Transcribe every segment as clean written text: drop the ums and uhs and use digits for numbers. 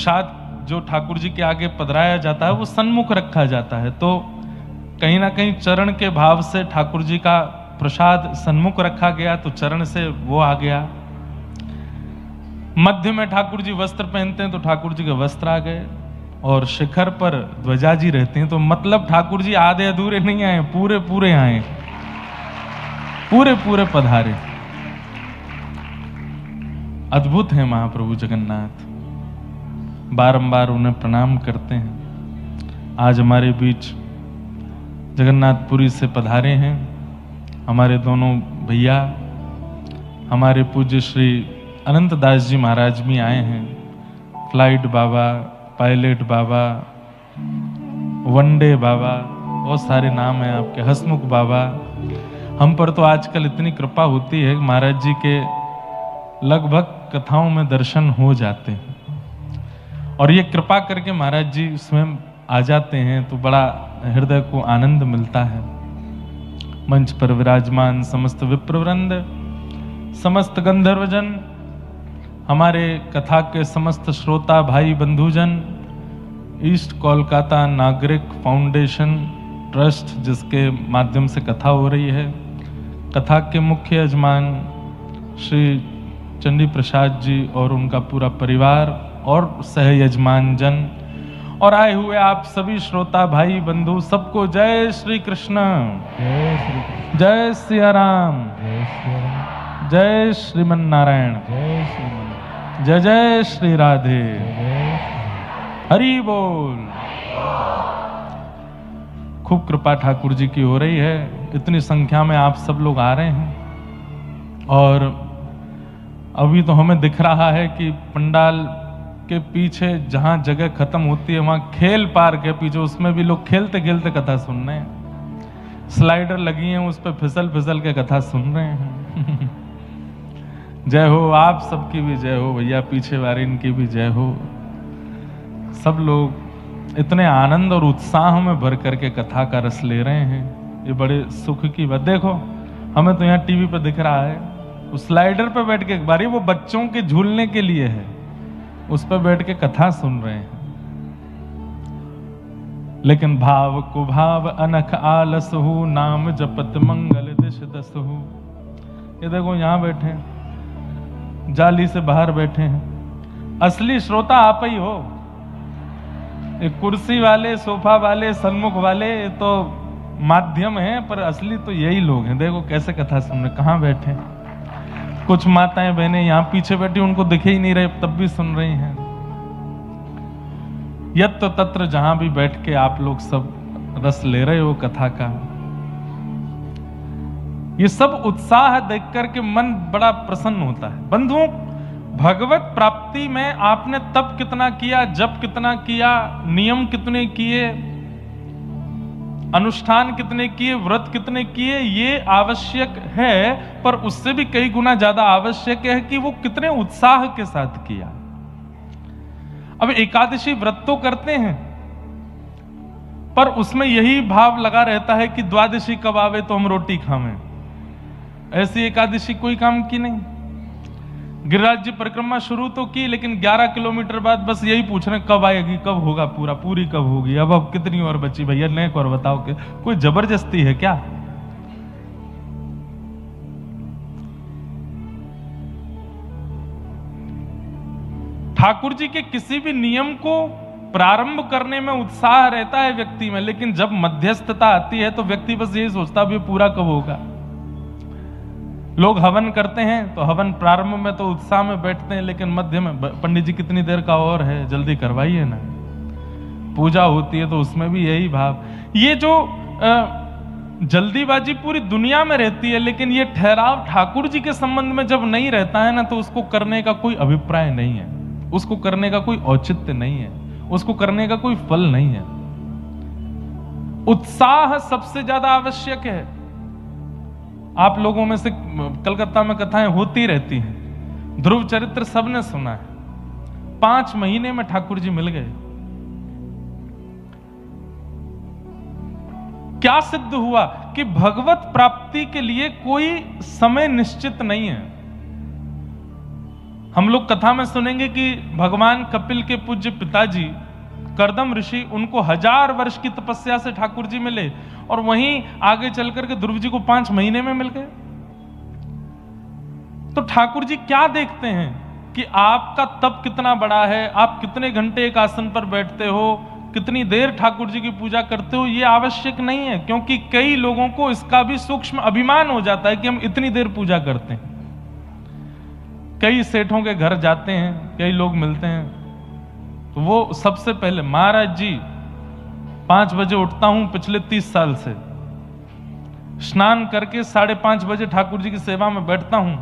प्रसाद जो ठाकुर जी के आगे पधराया जाता है वो सन्मुख रखा जाता है, तो कहीं ना कहीं चरण के भाव से ठाकुर जी का प्रसाद सन्मुख रखा गया, तो चरण से वो आ गया। मध्य में ठाकुर जी वस्त्र पहनते हैं तो ठाकुर जी के वस्त्र आ गए, और शिखर पर ध्वजा जी रहते हैं, तो मतलब ठाकुर जी आधे अधूरे नहीं आए, पूरे पूरे आए, पूरे पूरे पधारे। अद्भुत है महाप्रभु जगन्नाथ, बारंबार उन्हें प्रणाम करते हैं। आज हमारे बीच जगन्नाथपुरी से पधारे हैं हमारे दोनों भैया, हमारे पूज्य श्री अनंत दास जी महाराज भी आए हैं। फ्लाइट बाबा, पायलट बाबा, वनडे बाबा, बहुत सारे नाम हैं आपके, हसमुख बाबा। हम पर तो आजकल इतनी कृपा होती है कि महाराज जी के लगभग कथाओं में दर्शन हो जाते हैं, और ये कृपा करके महाराज जी स्वयं आ जाते हैं, तो बड़ा हृदय को आनंद मिलता है। मंच पर विराजमान समस्त विप्रवृंद, समस्त गंधर्वजन, हमारे कथा के समस्त श्रोता भाई बंधुजन, ईस्ट कोलकाता नागरिक फाउंडेशन ट्रस्ट जिसके माध्यम से कथा हो रही है, कथा के मुख्य यजमान श्री चंडी प्रसाद जी और उनका पूरा परिवार और सह यजमान जन, और आए हुए आप सभी श्रोता भाई बंधु, सबको जय श्री कृष्ण, जय सिया राम, जय श्रीमन नारायण, जय जय श्री राधे, हरि बोल। खूब कृपा ठाकुर जी की हो रही है, इतनी संख्या में आप सब लोग आ रहे हैं, और अभी तो हमें दिख रहा है कि पंडाल के पीछे जहां जगह खत्म होती है वहां खेल पार्क है पीछे, उसमें भी लोग खेलते खेलते कथा सुन रहे हैं। स्लाइडर लगी हैं, उस पर फिसल फिसल के कथा सुन रहे हैं। जय हो, आप सबकी भी जय हो भैया, पीछे वाले इनकी भी जय हो। सब लोग इतने आनंद और उत्साह में भर करके कथा का रस ले रहे हैं, ये बड़े सुख की बात। देखो हमें तो यहाँ टीवी पर दिख रहा है, उस स्लाइडर पर बैठ के, एक बारी वो बच्चों के झूलने के लिए है, उस पर बैठ के कथा सुन रहे हैं। लेकिन भाव को भाव अनख आलस हो, नाम जपत मंगल दिश दस हो। ये देखो यहाँ बैठे हैं, जाली से बाहर बैठे हैं, असली श्रोता आप ही हो। एक कुर्सी वाले, सोफा वाले, सन्मुख वाले तो माध्यम है, पर असली तो यही लोग हैं। देखो कैसे कथा सुन रहे, कहाँ बैठे हैं। कुछ माताएं बहनें यहाँ पीछे बैठी, उनको दिखे ही नहीं रहे, तब भी सुन रही हैं। यत्र तत्र जहां भी बैठ के आप लोग सब रस ले रहे हो कथा का, ये सब उत्साह देख करके मन बड़ा प्रसन्न होता है। बंधुओं, भगवत प्राप्ति में आपने तप कितना किया, जप कितना किया, नियम कितने किए, अनुष्ठान कितने किए, व्रत कितने किए, ये आवश्यक है, पर उससे भी कई गुना ज्यादा आवश्यक है कि वो कितने उत्साह के साथ किया। अब एकादशी व्रत तो करते हैं, पर उसमें यही भाव लगा रहता है कि द्वादशी कब आवे तो हम रोटी खावें। ऐसी एकादशी कोई काम की नहीं। गिरिराज जी परिक्रमा शुरू तो की, लेकिन 11 किलोमीटर बाद बस यही पूछ रहे कब आएगी, कब होगा पूरी कब होगी, अब कितनी और बची भैया, नेक और बताओ के। कोई जबरदस्ती है क्या? ठाकुर जी के किसी भी नियम को प्रारंभ करने में उत्साह रहता है व्यक्ति में, लेकिन जब मध्यस्थता आती है तो व्यक्ति बस यही सोचता है पूरा कब होगा। लोग हवन करते हैं तो हवन प्रारंभ में तो उत्साह में बैठते हैं, लेकिन मध्य में पंडित जी कितनी देर का और है, जल्दी करवाइए ना। पूजा होती है तो उसमें भी यही भाव। ये जो जल्दीबाजी पूरी दुनिया में रहती है, लेकिन ये ठहराव ठाकुर जी के संबंध में जब नहीं रहता है ना, तो उसको करने का कोई अभिप्राय नहीं है, उसको करने का कोई औचित्य नहीं है, उसको करने का कोई फल नहीं है। उत्साह सबसे ज्यादा आवश्यक है। आप लोगों में से कलकत्ता में कथाएं होती रहती हैं, ध्रुव चरित्र सबने सुना है। 5 महीने में ठाकुर जी मिल गए। क्या सिद्ध हुआ कि भगवत प्राप्ति के लिए कोई समय निश्चित नहीं है। हम लोग कथा में सुनेंगे कि भगवान कपिल के पूज्य पिताजी कर्दम ऋषि, उनको 1000 वर्ष की तपस्या से ठाकुर जी मिले और वहीं आगे चल करके ध्रुव जी को 5 महीने में मिल गए। तो ठाकुर जी क्या देखते हैं कि आपका तप कितना बड़ा है, आप कितने घंटे एक आसन पर बैठते हो, कितनी देर ठाकुर जी की पूजा करते हो, ये आवश्यक नहीं है। क्योंकि कई लोगों को इसका भी सूक्ष्म अभिमान हो जाता है कि हम इतनी देर पूजा करते हैं। कई सेठों के घर जाते हैं, कई लोग मिलते हैं, तो वो सबसे पहले, महाराज जी 5 बजे उठता हूं पिछले 30 साल से, स्नान करके 5:30 बजे ठाकुर जी की सेवा में बैठता हूं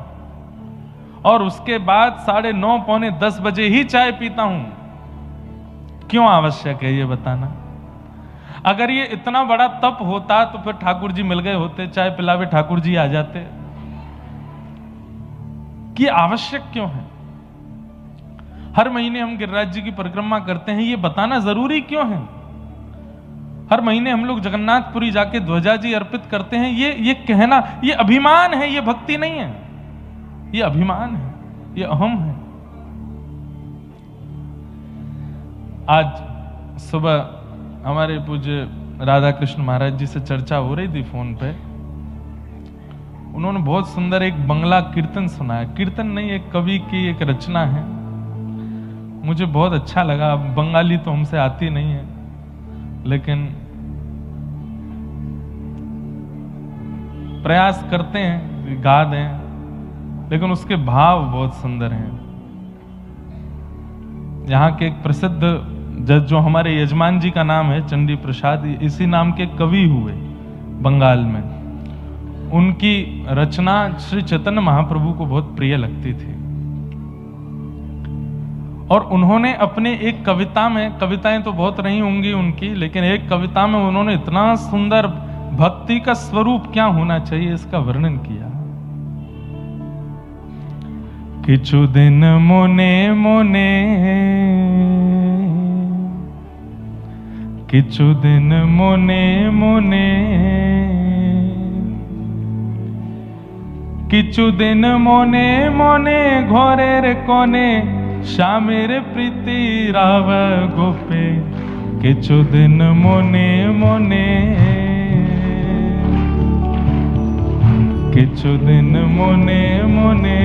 और उसके बाद 9:30 पौने 10 बजे ही चाय पीता हूं। क्यों आवश्यक है ये बताना? अगर ये इतना बड़ा तप होता तो फिर ठाकुर जी मिल गए होते, चाय पिलावे ठाकुर जी आ जाते। कि आवश्यक क्यों है? हर महीने हम गिरिराज जी की परिक्रमा करते हैं, ये बताना जरूरी क्यों है? हर महीने हम लोग जगन्नाथपुरी जाके ध्वजा जी अर्पित करते हैं, ये कहना, ये अभिमान है, ये भक्ति नहीं है, ये अभिमान है, ये अहम है। आज सुबह हमारे पूज्य राधा कृष्ण महाराज जी से चर्चा हो रही थी फोन पे। उन्होंने बहुत सुंदर एक बंगला कीर्तन सुनाया। कीर्तन नहीं, एक कवि की एक रचना है, मुझे बहुत अच्छा लगा। बंगाली तो हमसे आती नहीं है, लेकिन प्रयास करते हैं, गा दें, लेकिन उसके भाव बहुत सुंदर हैं। यहाँ के एक प्रसिद्ध जज, जो हमारे यजमान जी का नाम है चंडी प्रसाद, इसी नाम के कवि हुए बंगाल में। उनकी रचना श्री चैतन्य महाप्रभु को बहुत प्रिय लगती थी और उन्होंने अपने एक कविता में, कविताएं तो बहुत रही होंगी उनकी, लेकिन एक कविता में उन्होंने इतना सुंदर भक्ति का स्वरूप क्या होना चाहिए इसका वर्णन किया। किछु दिन मोने मोने, किछु दिन मोने मोने, किछु दिन मोने मोने घरेर कोने श्यामेर प्रीति राव गोपे। किछु दिन मोने मोने, किछु दिन मोने मोने।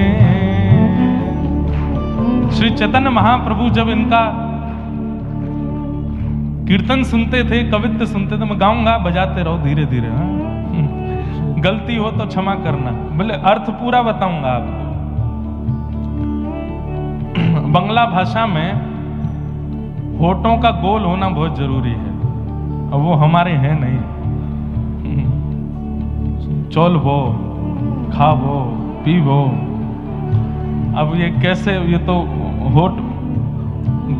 श्री चैतन्य महाप्रभु जब इनका कीर्तन सुनते थे, कवित्व सुनते थे, मैं गाऊंगा, बजाते रहो धीरे धीरे, गलती हो तो क्षमा करना, बोले अर्थ पूरा बताऊंगा आपको। बंगला भाषा में होठों का गोल होना बहुत जरूरी है, और वो हमारे हैं नहीं। चोलबो, खाबो, पीबो, अब ये कैसे, ये तो होठ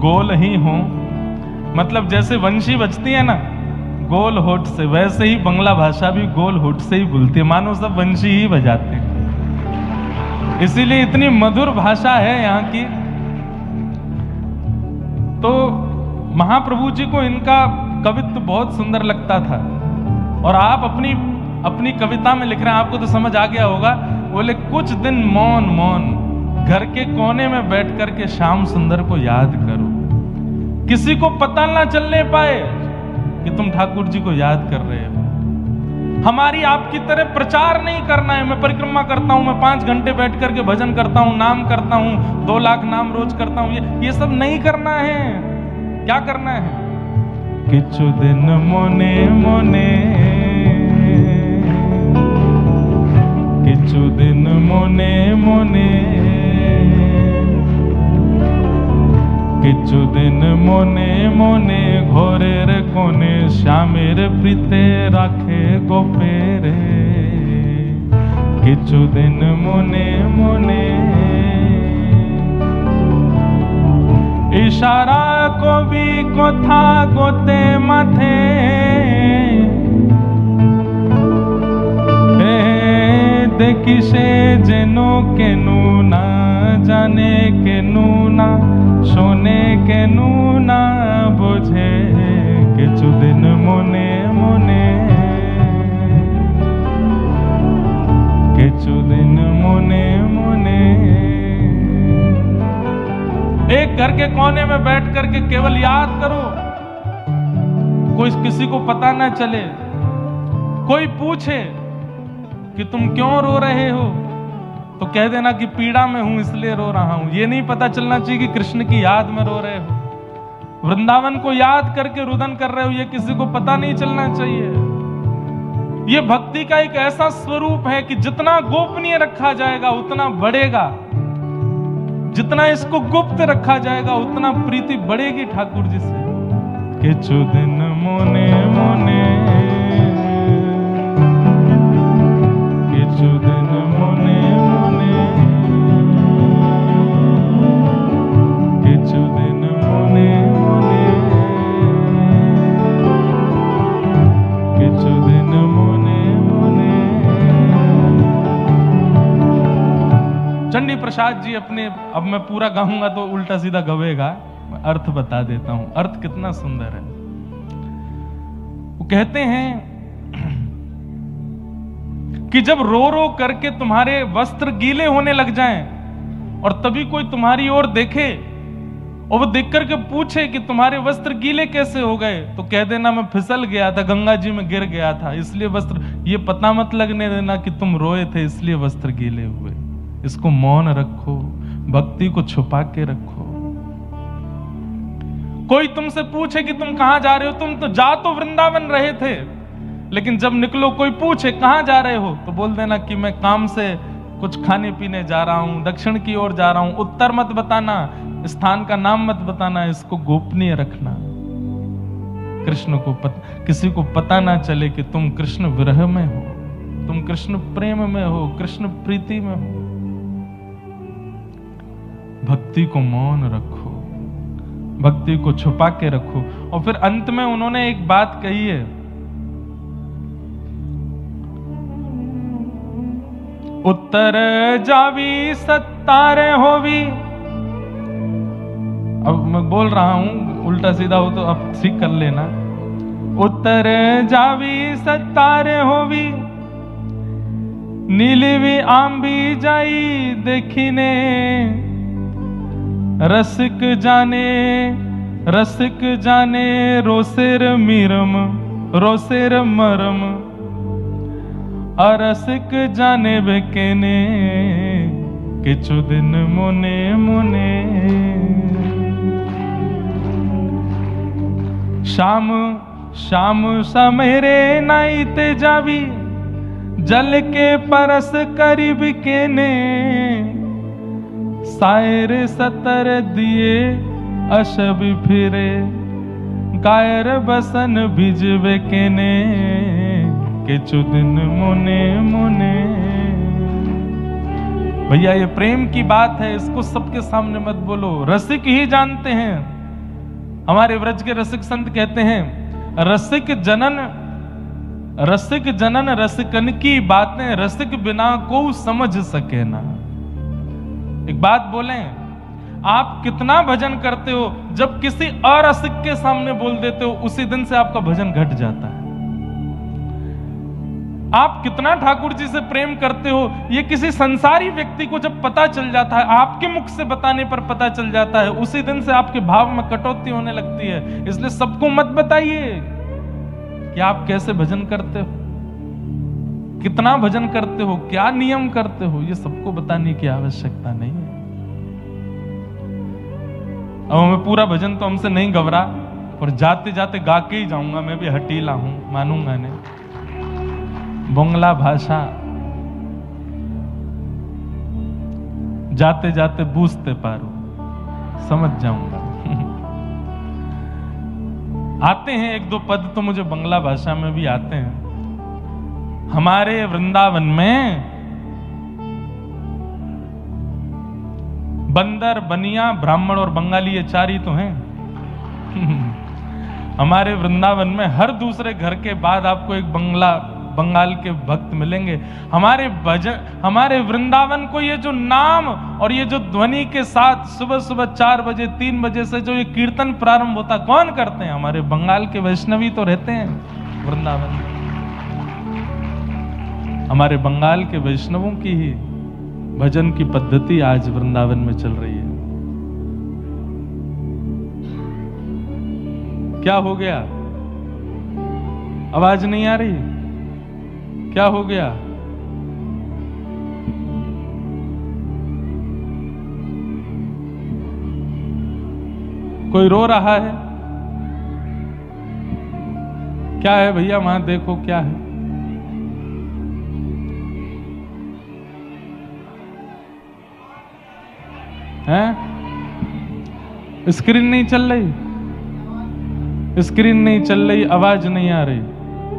गोल ही हो, मतलब जैसे वंशी बजती है ना गोल होठ से, वैसे ही बंगला भाषा भी गोल होठ से ही बोलती है, मानो सब वंशी ही बजाते हैं। इसीलिए इतनी मधुर भाषा है यहाँ की। तो महाप्रभु जी को इनका कवित्व बहुत सुंदर लगता था, और आप अपनी कविता में लिख रहे हैं, आपको तो समझ आ गया होगा। बोले कुछ दिन मौन मौन घर के कोने में बैठ करके श्याम सुंदर को याद करो, किसी को पता ना चलने पाए कि तुम ठाकुर जी को याद कर रहे हो। हमारी आपकी तरह प्रचार नहीं करना है। मैं परिक्रमा करता हूं, मैं 5 घंटे बैठ करके भजन करता हूं, नाम करता हूं, 2 लाख नाम रोज करता हूं, ये सब नहीं करना है। क्या करना है? किछु दिन मोने मोने, किछु दिन मोने मोने, किछु दिन मोने मोने घोरेर कोने श्यामेर प्रीते राखे गोपे रे। किछु दिन मोने मोने, इशारा कवि कथा गोते माथे, देखी से जेनो केनु ना जाने केनु ना शोने केनु ना बोझे। किछु दिन मोने मोने, किछु दिन मोने मोने। कोने में बैठ करके केवल याद करो, कोई किसी को पता ना चले। कोई पूछे कि तुम क्यों रो रहे हो तो कह देना कि पीड़ा में हूं इसलिए रो रहा हूं। ये नहीं पता चलना चाहिए कि कृष्ण की याद में रो रहे हो, वृंदावन को याद करके रुदन कर रहे हो, ये किसी को पता नहीं चलना चाहिए। ये भक्ति का एक ऐसा स्वरूप है कि जितना गोपनीय रखा जाएगा उतना बढ़ेगा, जितना इसको गुप्त रखा जाएगा उतना प्रीति बढ़ेगी ठाकुर जी से। किछु दिन मोने मोने, किछु दिन मोने मोने, किछु दिन मोने मोने, किछु दिन मोने मोने। चंडी प्रसाद जी अपने, अब मैं पूरा गाऊंगा तो उल्टा सीधा गवेगा, अर्थ बता देता हूं। अर्थ कितना सुंदर है। वो कहते हैं कि जब रो रो करके तुम्हारे वस्त्र गीले होने लग जाएं और तभी कोई तुम्हारी ओर देखे और वो देख करके पूछे कि तुम्हारे वस्त्र गीले कैसे हो गए, तो कह देना मैं फिसल गया था, गंगा जी में गिर गया था इसलिए वस्त्र। ये पता मत लगने देना कि तुम रोए थे इसलिए वस्त्र गीले हुए। इसको मौन रखो, भक्ति को छुपा के रखो। कोई तुमसे पूछे कि तुम कहां जा रहे हो, तुम तो जा तो वृंदावन रहे थे, लेकिन जब निकलो कोई पूछे कहां जा रहे हो तो बोल देना कि मैं काम से कुछ खाने पीने जा रहा हूं, दक्षिण की ओर जा रहा हूं। उत्तर मत बताना, स्थान का नाम मत बताना, इसको गोपनीय रखना। कृष्ण को किसी को पता ना चले कि तुम कृष्ण विरह में हो, तुम कृष्ण प्रेम में हो, कृष्ण प्रीति में हो। भक्ति को मौन रखो, भक्ति को छुपा के रखो। और फिर अंत में उन्होंने एक बात कही है, उत्तर जावी सत्तार होवी। अब मैं बोल रहा हूं, उल्टा सीधा हो तो अब ठीक कर लेना। उत्तर जावी सत्तार होवी, नीलीवी आंबी जाई देखिने, रसिक जाने रोसेर मीरम, रोसेर मरम, अरसिक जाने बेकेने, किछु दिन मोने मोने। शाम शाम समेरे नाइते जावी, जल के परस करीब केने, सायर सतर दिए अशब फिरे, गायर बसन भिजवे केने, किछु दिन मोने मोने। भैया ये प्रेम की बात है, इसको सबके सामने मत बोलो, रसिक ही जानते हैं। हमारे व्रज के रसिक संत कहते हैं, रसिक जनन रसिकन की बातें, रसिक बिना को समझ सके ना। एक बात बोलें, आप कितना भजन करते हो, जब किसी अरसिक के सामने बोल देते हो उसी दिन से आपका भजन घट जाता है। आप कितना ठाकुर जी से प्रेम करते हो, ये किसी संसारी व्यक्ति को जब पता चल जाता है, आपके मुख से बताने पर पता चल जाता है, उसी दिन से आपके भाव में कटौती होने लगती है। इसलिए सबको मत बताइए कि आप कैसे भजन करते हो, कितना भजन करते हो, क्या नियम करते हो, ये सबको बताने की आवश्यकता नहीं है। अब हमें पूरा भजन तो हमसे नहीं गवरा, और जाते जाते गा के ही जाऊंगा, मैं भी हटीला हूं, मानूंगा नहीं। बंगला भाषा जाते जाते बूझते पारो, समझ जाऊंगा। आते हैं एक दो पद तो मुझे बंगला भाषा में भी आते हैं। हमारे वृंदावन में बंदर, बनिया, ब्राह्मण और बंगाली ये चार ही तो हैं। हमारे वृंदावन में हर दूसरे घर के बाद आपको एक बंगाल के भक्त मिलेंगे। हमारे वृंदावन को ये जो नाम और ये जो ध्वनि के साथ सुबह सुबह 4 बजे 3 बजे से जो ये कीर्तन प्रारंभ होता, कौन करते हैं? हमारे बंगाल के वैष्णवी तो रहते हैं वृंदावन में। हमारे बंगाल के वैष्णवों की ही भजन की पद्धति आज वृंदावन में चल रही है। क्या हो गया? आवाज नहीं आ रही? क्या हो गया? कोई रो रहा है? क्या है भैया? वहां देखो क्या है? हैं? स्क्रीन नहीं चल रही? स्क्रीन नहीं चल रही, आवाज नहीं आ रही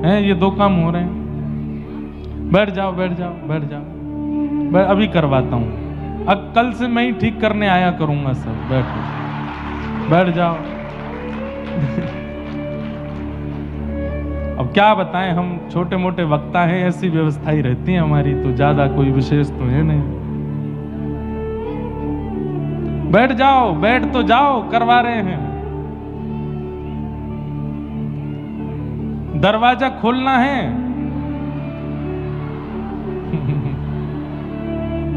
है। ये दो काम हो रहे हैं। बैठ जाओ, बैठ जाओ, बैठ जाओ। अभी करवाता हूं। अब कल से मैं ही ठीक करने आया करूंगा सब। बैठो, बैठ जाओ। अब क्या बताएं, हम छोटे मोटे वक्ता हैं, ऐसी व्यवस्था ही रहती है हमारी, तो ज्यादा कोई विशेष तो है नहीं। बैठ जाओ, बैठ तो जाओ, करवा रहे हैं। दरवाजा खोलना है।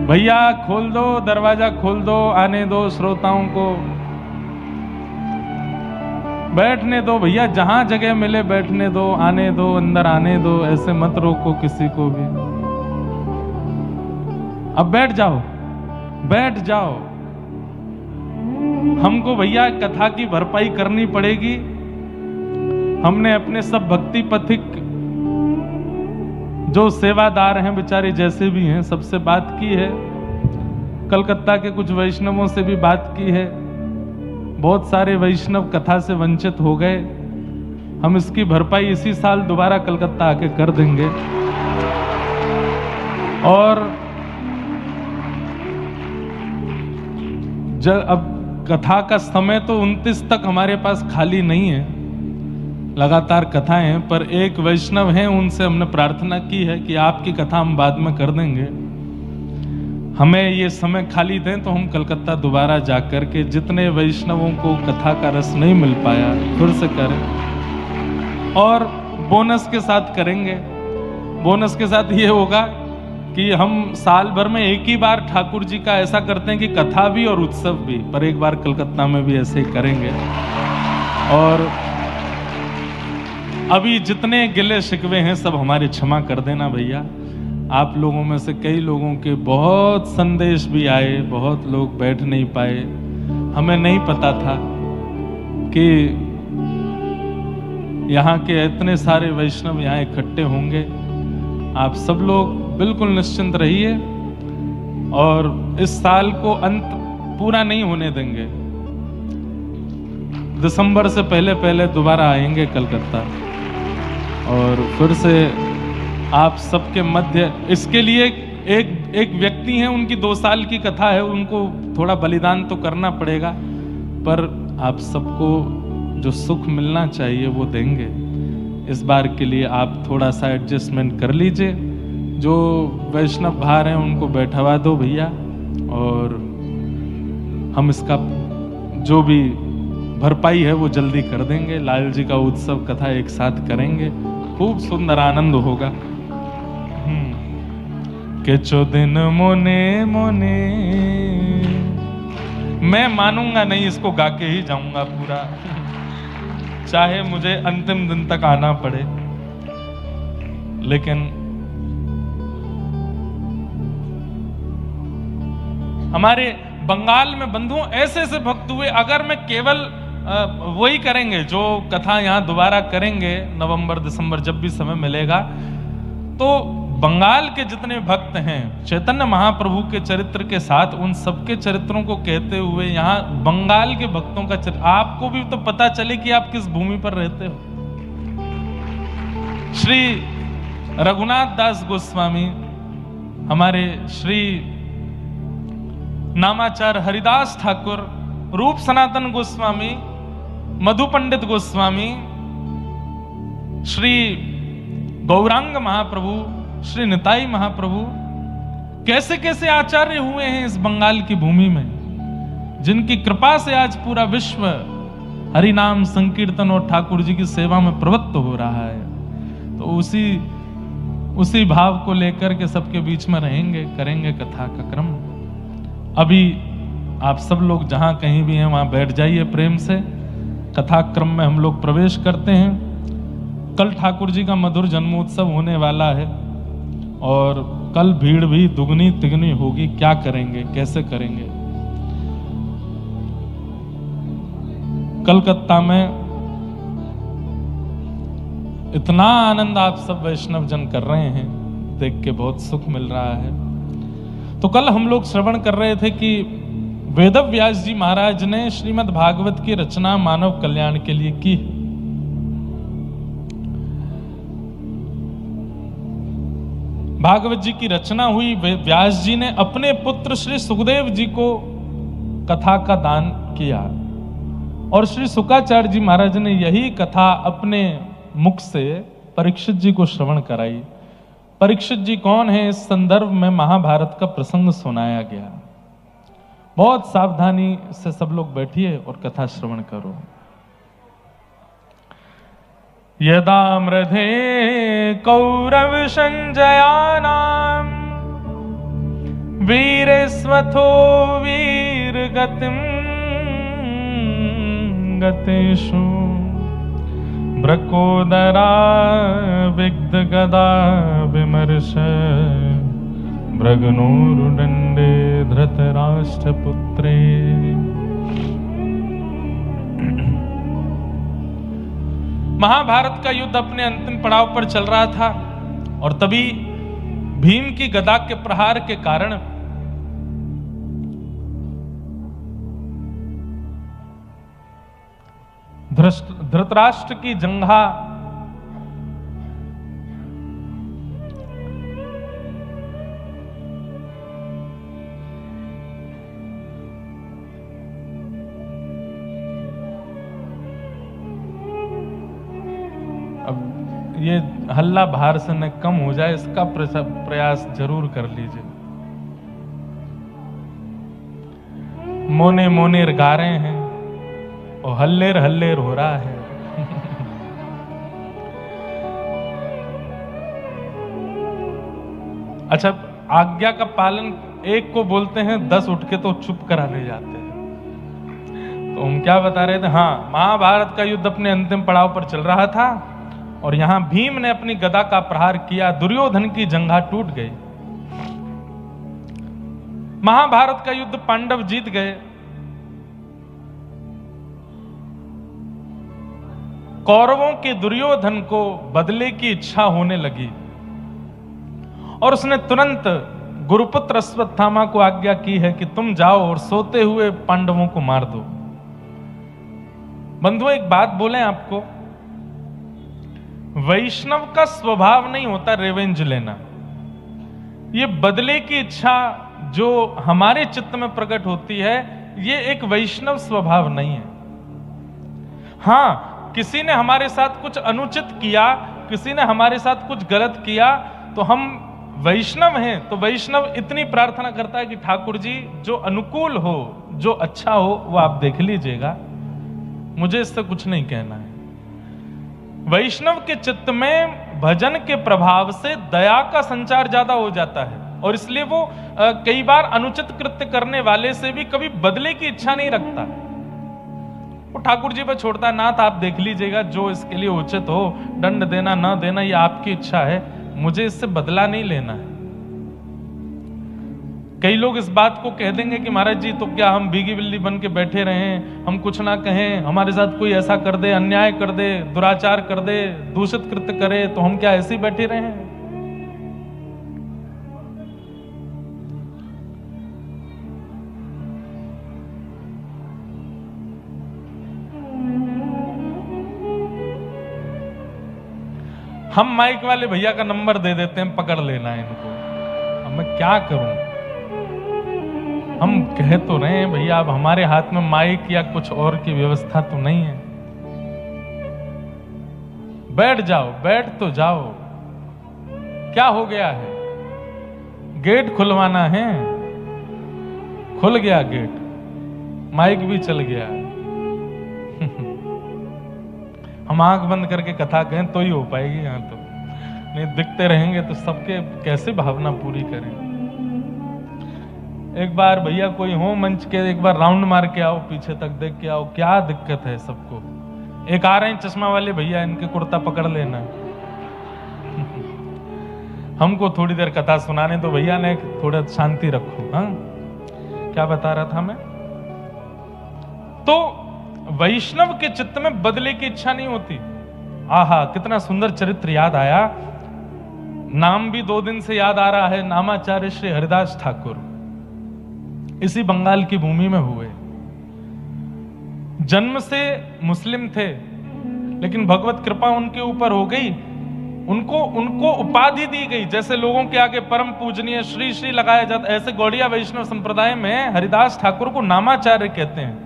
भैया खोल दो, दरवाजा खोल दो, आने दो श्रोताओं को, बैठने दो भैया, जहां जगह मिले बैठने दो, आने दो, अंदर आने दो, ऐसे मत रोको किसी को भी। अब बैठ जाओ, बैठ जाओ। हमको भैया कथा की भरपाई करनी पड़ेगी। हमने अपने सब भक्ति पथिक जो सेवादार हैं, बेचारे जैसे भी हैं, सबसे बात की है। कलकत्ता के कुछ वैष्णवों से भी बात की है। बहुत सारे वैष्णव कथा से वंचित हो गए। हम इसकी भरपाई इसी साल दोबारा कलकत्ता आके कर देंगे। और अब कथा का समय तो 29 तक हमारे पास खाली नहीं है, लगातार कथाएं हैं, पर एक वैष्णव हैं, उनसे हमने प्रार्थना की है कि आपकी कथा हम बाद में कर देंगे, हमें ये समय खाली दें, तो हम कलकत्ता दोबारा जाकर के जितने वैष्णवों को कथा का रस नहीं मिल पाया फिर से करें, और बोनस के साथ करेंगे। बोनस के साथ ये होगा कि हम साल भर में एक ही बार ठाकुर जी का ऐसा करते हैं कि कथा भी और उत्सव भी, पर एक बार कलकत्ता में भी ऐसे ही करेंगे। और अभी जितने गिले शिकवे हैं सब हमारे क्षमा कर देना भैया। आप लोगों में से कई लोगों के बहुत संदेश भी आए, बहुत लोग बैठ नहीं पाए। हमें नहीं पता था कि यहाँ के इतने सारे वैष्णव यहाँ इकट्ठे होंगे। आप सब लोग बिल्कुल निश्चिंत रहिए, और इस साल को अंत पूरा नहीं होने देंगे। दिसंबर से पहले पहले दोबारा आएंगे कलकत्ता, और फिर से आप सबके मध्य। इसके लिए एक व्यक्ति हैं, उनकी 2 साल की कथा है, उनको थोड़ा बलिदान तो करना पड़ेगा, पर आप सबको जो सुख मिलना चाहिए वो देंगे। इस बार के लिए आप थोड़ा सा एडजस्टमेंट कर लीजिए। जो वैष्णव बाहर हैं उनको बैठवा दो भैया, और हम इसका जो भी भरपाई है वो जल्दी कर देंगे। लाल जी का उत्सव कथा एक साथ करेंगे, खूब सुंदर आनंद होगा। के चो दिन मोने मोने, मैं मानूंगा नहीं, इसको गा के ही जाऊंगा पूरा, चाहे मुझे अंतिम दिन तक आना पड़े। लेकिन हमारे बंगाल में बंधुओं ऐसे ऐसे भक्त हुए, अगर मैं केवल वही करेंगे जो कथा यहाँ दोबारा करेंगे नवंबर दिसंबर जब भी समय मिलेगा, तो बंगाल के जितने भक्त हैं चैतन्य महाप्रभु के चरित्र के साथ उन सबके चरित्रों को कहते हुए यहाँ बंगाल के भक्तों का चरित्र, आपको भी तो पता चले कि आप किस भूमि पर रहते हो। श्री रघुनाथ दास गोस्वामी, हमारे श्री नामाचार हरिदास ठाकुर, रूप सनातन गोस्वामी, मधु पंडित गोस्वामी, श्री गौरांग महाप्रभु, श्री निताई महाप्रभु, कैसे कैसे आचार्य हुए हैं इस बंगाल की भूमि में, जिनकी कृपा से आज पूरा विश्व हरि नाम संकीर्तन और ठाकुर जी की सेवा में प्रवृत्त हो रहा है। तो उसी भाव को लेकर के सबके बीच में रहेंगे, करेंगे कथा का क्रम। अभी आप सब लोग जहां कहीं भी हैं वहां बैठ जाइए प्रेम से, कथाक्रम में हम लोग प्रवेश करते हैं। कल ठाकुर जी का मधुर जन्मोत्सव होने वाला है और कल भीड़ भी दुगनी तिगनी होगी। क्या करेंगे, कैसे करेंगे? कलकत्ता में इतना आनंद आप सब वैष्णव जन कर रहे हैं, देख के बहुत सुख मिल रहा है। तो कल हम लोग श्रवण कर रहे थे कि वेदव्यास जी महाराज ने श्रीमद् भागवत की रचना मानव कल्याण के लिए की। भागवत जी की रचना हुई, व्यास जी ने अपने पुत्र श्री सुखदेव जी को कथा का दान किया और श्री शुकाचार्य जी महाराज ने यही कथा अपने मुख से परीक्षित जी को श्रवण कराई। परीक्षित जी कौन है? इस संदर्भ में महाभारत का प्रसंग सुनाया गया। बहुत सावधानी से सब लोग बैठिए और कथा श्रवण करो। यदा मृधे कौरव संजयानां वीरस्वथो वीरगतिं गतेषु ब्रकोदरा विग्धगदा विमर्श भृगनोरुदंडे धृतराष्ट्रपुत्रे। महाभारत का युद्ध अपने अंतिम पड़ाव पर चल रहा था और तभी भीम की गदा के प्रहार के कारण धृतराष्ट्र की जंघा ये हल्ला बाहर से न कम हो जाए, इसका प्रयास जरूर कर लीजिए। मोने मोनेर गा रहे हैं और हल्लेर हल्लेर हो रहा है। अच्छा, आज्ञा का पालन एक को बोलते हैं, 10 उठ के तो चुप कराने जाते हैं। तो हम क्या बता रहे थे? हाँ, महाभारत का युद्ध अपने अंतिम पड़ाव पर चल रहा था और यहां भीम ने अपनी गदा का प्रहार किया, दुर्योधन की जंघा टूट गई। महाभारत का युद्ध पांडव जीत गए। कौरवों के दुर्योधन को बदले की इच्छा होने लगी और उसने तुरंत गुरुपुत्र अश्वत्थामा को आज्ञा की है कि तुम जाओ और सोते हुए पांडवों को मार दो। बंधुओं, एक बात बोलें आपको, वैष्णव का स्वभाव नहीं होता रिवेंज लेना। ये बदले की इच्छा जो हमारे चित्त में प्रकट होती है, ये एक वैष्णव स्वभाव नहीं है। हां, किसी ने हमारे साथ कुछ अनुचित किया, किसी ने हमारे साथ कुछ गलत किया, तो हम वैष्णव हैं तो वैष्णव इतनी प्रार्थना करता है कि ठाकुर जी जो अनुकूल हो, जो अच्छा हो, वो आप देख लीजिएगा, मुझे इससे कुछ नहीं कहना है। वैष्णव के चित्त में भजन के प्रभाव से दया का संचार ज्यादा हो जाता है और इसलिए वो कई बार अनुचित कृत्य करने वाले से भी कभी बदले की इच्छा नहीं रखता। वो ठाकुर जी पर छोड़ता है, नाथ आप देख लीजिएगा, जो इसके लिए उचित हो, दंड देना ना देना ये आपकी इच्छा है, मुझे इससे बदला नहीं लेना है। कई लोग इस बात को कह देंगे कि महाराज जी तो क्या हम भीगी बिल्ली बन के बैठे रहें, हम कुछ ना कहें, हमारे साथ कोई ऐसा कर दे, अन्याय कर दे, दुराचार कर दे, दूषित कृत्य करे, तो हम क्या ऐसे ही बैठे रहें? हम माइक वाले भैया का नंबर दे देते हैं, पकड़ लेना है इनको। अब मैं क्या करूं? हम कह तो रहे हैं भैया, अब हमारे हाथ में माइक या कुछ और की व्यवस्था तो नहीं है। बैठ जाओ, बैठ तो जाओ, क्या हो गया है? गेट खुलवाना है, खुल गया गेट, माइक भी चल गया। हम आंख बंद करके कथा कहें तो ही हो पाएगी, यहां तो नहीं दिखते रहेंगे तो सबके कैसे भावना पूरी करें। एक बार भैया कोई हो मंच के, एक बार राउंड मार के आओ, पीछे तक देख के आओ, क्या दिक्कत है सबको। एक आ रहे हैं चश्मा वाले भैया, इनके कुर्ता पकड़ लेना। हमको थोड़ी देर कथा सुनाने तो भैया ने थोड़ा शांति रखो। हाँ, क्या बता रहा था मैं? तो वैष्णव के चित्त में बदले की इच्छा नहीं होती। आहा, कितना सुंदर चरित्र याद आया। नाम भी 2 दिन से याद आ रहा है, नामाचार्य श्री हरिदास ठाकुर इसी बंगाल की भूमि में हुए। जन्म से मुस्लिम थे, लेकिन भगवत कृपा उनके ऊपर हो गई। उनको उपाधि दी गई। जैसे लोगों के आगे परम पूजनीय श्री श्री लगाया जाता, ऐसे गौड़िया वैष्णव संप्रदाय में हरिदास ठाकुर को नामाचार्य कहते हैं।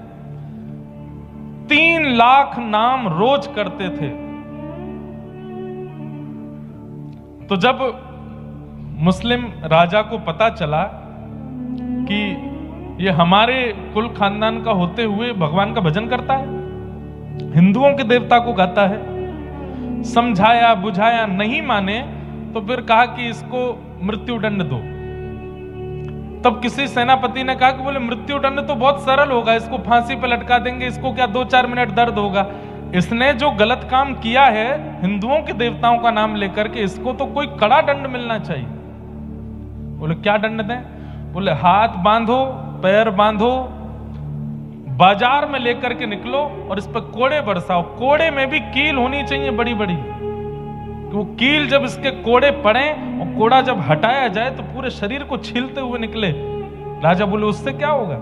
3 लाख नाम रोज करते थे। तो जब मुस्लिम राजा को पता चला कि ये हमारे कुल खानदान का होते हुए भगवान का भजन करता है, हिंदुओं के देवता को गाता है, समझाया बुझाया, नहीं माने तो फिर कहा कि इसको मृत्यु दंड दो। तब किसी सेनापति ने कहा कि बोले मृत्यु दंड तो बहुत सरल होगा, इसको फांसी पर लटका देंगे, इसको क्या 2-4 मिनट दर्द होगा। इसने जो गलत काम किया है हिंदुओं के देवताओं का नाम लेकर के, इसको तो कोई कड़ा दंड मिलना चाहिए। बोले क्या दंड दें? बोले हाथ बांधो, पैर बांधो, बाजार में लेकर के निकलो और इस पर कोड़े बरसाओ। कोड़े में भी कील होनी चाहिए बड़ी बड़ी, वो कील जब इसके कोड़े पड़े और कोड़ा जब हटाया जाए तो पूरे शरीर को छीलते हुए निकले। राजा बोले उससे क्या होगा?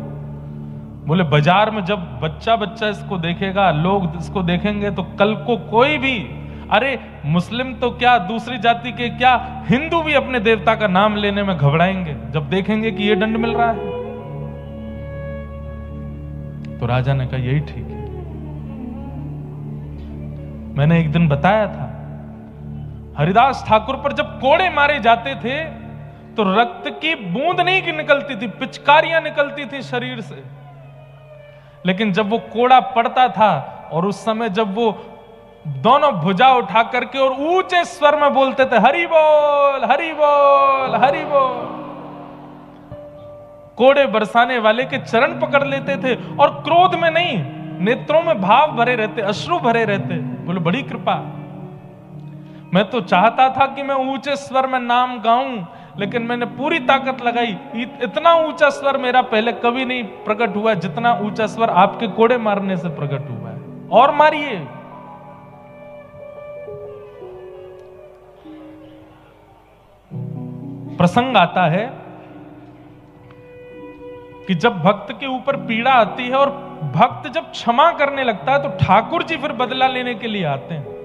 बोले बाजार में जब बच्चा बच्चा इसको देखेगा, लोग इसको देखेंगे तो कल को कोई भी, अरे मुस्लिम तो क्या, दूसरी जाति के क्या, हिंदू भी अपने देवता का नाम लेने में घबराएंगे जब देखेंगे कि ये दंड मिल रहा है। तो राजा ने कहा यही ठीक है। मैंने एक दिन बताया था, हरिदास ठाकुर पर जब कोड़े मारे जाते थे तो रक्त की बूंद नहीं निकलती थी, पिचकारियां निकलती थी शरीर से। लेकिन जब वो कोड़ा पड़ता था और उस समय जब वो दोनों भुजा उठा करके और ऊंचे स्वर में बोलते थे हरि बोल हरि बोल हरि बोल, कोड़े बरसाने वाले के चरण पकड़ लेते थे और क्रोध में नहीं, नेत्रों में भाव भरे रहते, अश्रु भरे रहते। बोले बड़ी कृपा। मैं तो चाहता था कि मैं ऊंचे स्वर में नाम गाऊं, लेकिन मैंने पूरी ताकत लगाई। इतना ऊंचा स्वर मेरा पहले कभी नहीं प्रकट हुआ जितना ऊंचा स्वर आपके कोड़े मारने से प्रकट हुआ है। और मारिए। प्रसंग आता है कि जब भक्त के ऊपर पीड़ा आती है और भक्त जब क्षमा करने लगता है तो ठाकुर जी फिर बदला लेने के लिए आते हैं।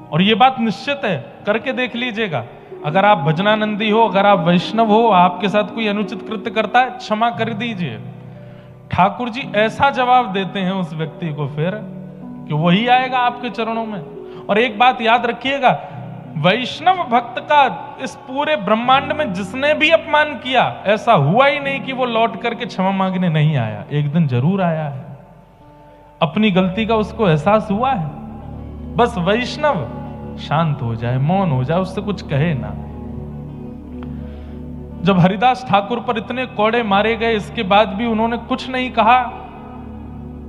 और यह बात निश्चित है, करके देख लीजिएगा। अगर आप भजनानंदी हो, अगर आप वैष्णव हो, आपके साथ कोई अनुचित कृत्य करता है, क्षमा कर दीजिए। ठाकुर जी ऐसा जवाब देते हैं उस व्यक्ति को फिर कि वही आएगा आपके चरणों में। और एक बात याद रखिएगा, वैष्णव भक्त का इस पूरे ब्रह्मांड में जिसने भी अपमान किया, ऐसा हुआ ही नहीं कि वो लौट करके क्षमा मांगने नहीं आया। एक दिन जरूर आया है, अपनी गलती का उसको एहसास हुआ है। बस वैष्णव शांत हो जाए, मौन हो जाए, उससे कुछ कहे ना। जब हरिदास ठाकुर पर इतने कोड़े मारे गए, इसके बाद भी उन्होंने कुछ नहीं कहा।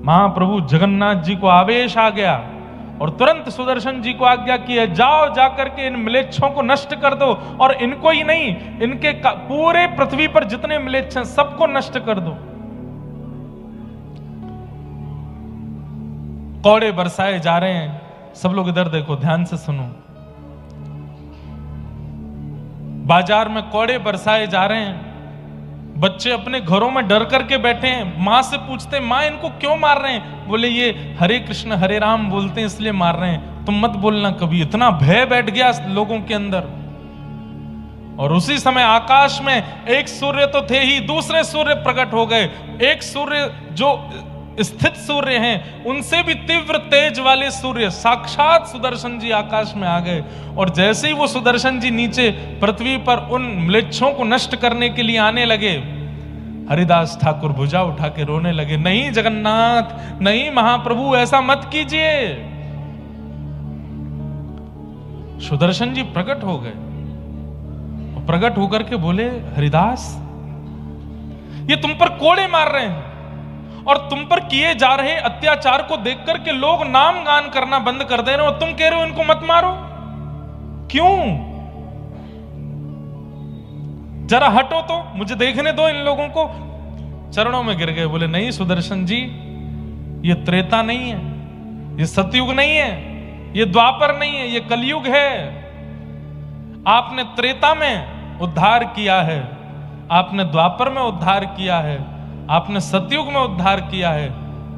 महाप्रभु जगन्नाथ जी को आवेश आ गया और तुरंत सुदर्शन जी को आज्ञा की है, जाओ जाकर के इन म्लेच्छों को नष्ट कर दो, और इनको ही नहीं, इनके पूरे पृथ्वी पर जितने म्लेच्छ हैं सबको नष्ट कर दो। कोड़े बरसाए जा रहे हैं। सब लोग इधर देखो, ध्यान से सुनो। बाजार में कोड़े बरसाए जा रहे हैं। बच्चे अपने घरों में डर करके बैठे हैं। मां से पूछते हैं, मां इनको क्यों मार रहे हैं? बोले ये हरे कृष्ण हरे राम बोलते हैं इसलिए मार रहे हैं। तुम मत बोलना कभी। इतना भय बैठ गया लोगों के अंदर। और उसी समय आकाश में एक सूर्य तो थे ही, दूसरे सूर्य प्रकट हो गए। एक सूर्य जो स्थित सूर्य हैं, उनसे भी तीव्र तेज वाले सूर्य साक्षात सुदर्शन जी आकाश में आ गए। और जैसे ही वो सुदर्शन जी नीचे पृथ्वी पर उन म्लेच्छों को नष्ट करने के लिए आने लगे, हरिदास ठाकुर भुजा उठा के रोने लगे, नहीं जगन्नाथ, नहीं महाप्रभु, ऐसा मत कीजिए। सुदर्शन जी प्रकट हो गए। प्रकट होकर के बोले, हरिदास ये तुम पर कोड़े मार रहे हैं और तुम पर किए जा रहे अत्याचार को देख करके लोग नाम गान करना बंद कर दे रहे हो, तुम कह रहे हो इनको मत मारो। क्यों? जरा हटो तो, मुझे देखने दो इन लोगों को। चरणों में गिर गए, बोले नहीं सुदर्शन जी, ये त्रेता नहीं है, ये सतयुग नहीं है, ये द्वापर नहीं है, ये कलयुग है। आपने त्रेता में उद्धार किया है, आपने द्वापर में उद्धार किया है, आपने सतयुग में उद्धार किया है,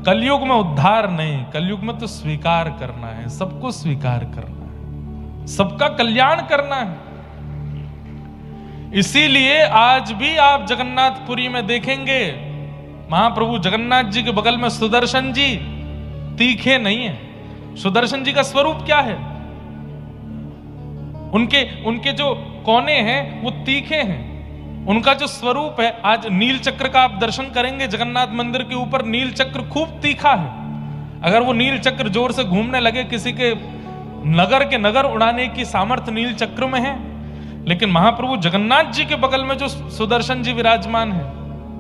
कलयुग में उद्धार नहीं। कलयुग में तो स्वीकार करना है, सबको स्वीकार करना है, सबका कल्याण करना है। इसीलिए आज भी आप जगन्नाथपुरी में देखेंगे महाप्रभु जगन्नाथ जी के बगल में सुदर्शन जी तीखे नहीं है। सुदर्शन जी का स्वरूप क्या है? उनके जो कोने हैं वो तीखे हैं। उनका जो स्वरूप है, आज नील चक्र का आप दर्शन करेंगे जगन्नाथ मंदिर के ऊपर, नील चक्र खूब तीखा है। अगर वो नील चक्र जोर से घूमने लगे, किसी के नगर उड़ाने की सामर्थ्य नील चक्र में है। लेकिन महाप्रभु जगन्नाथ जी के बगल में जो सुदर्शन जी विराजमान है,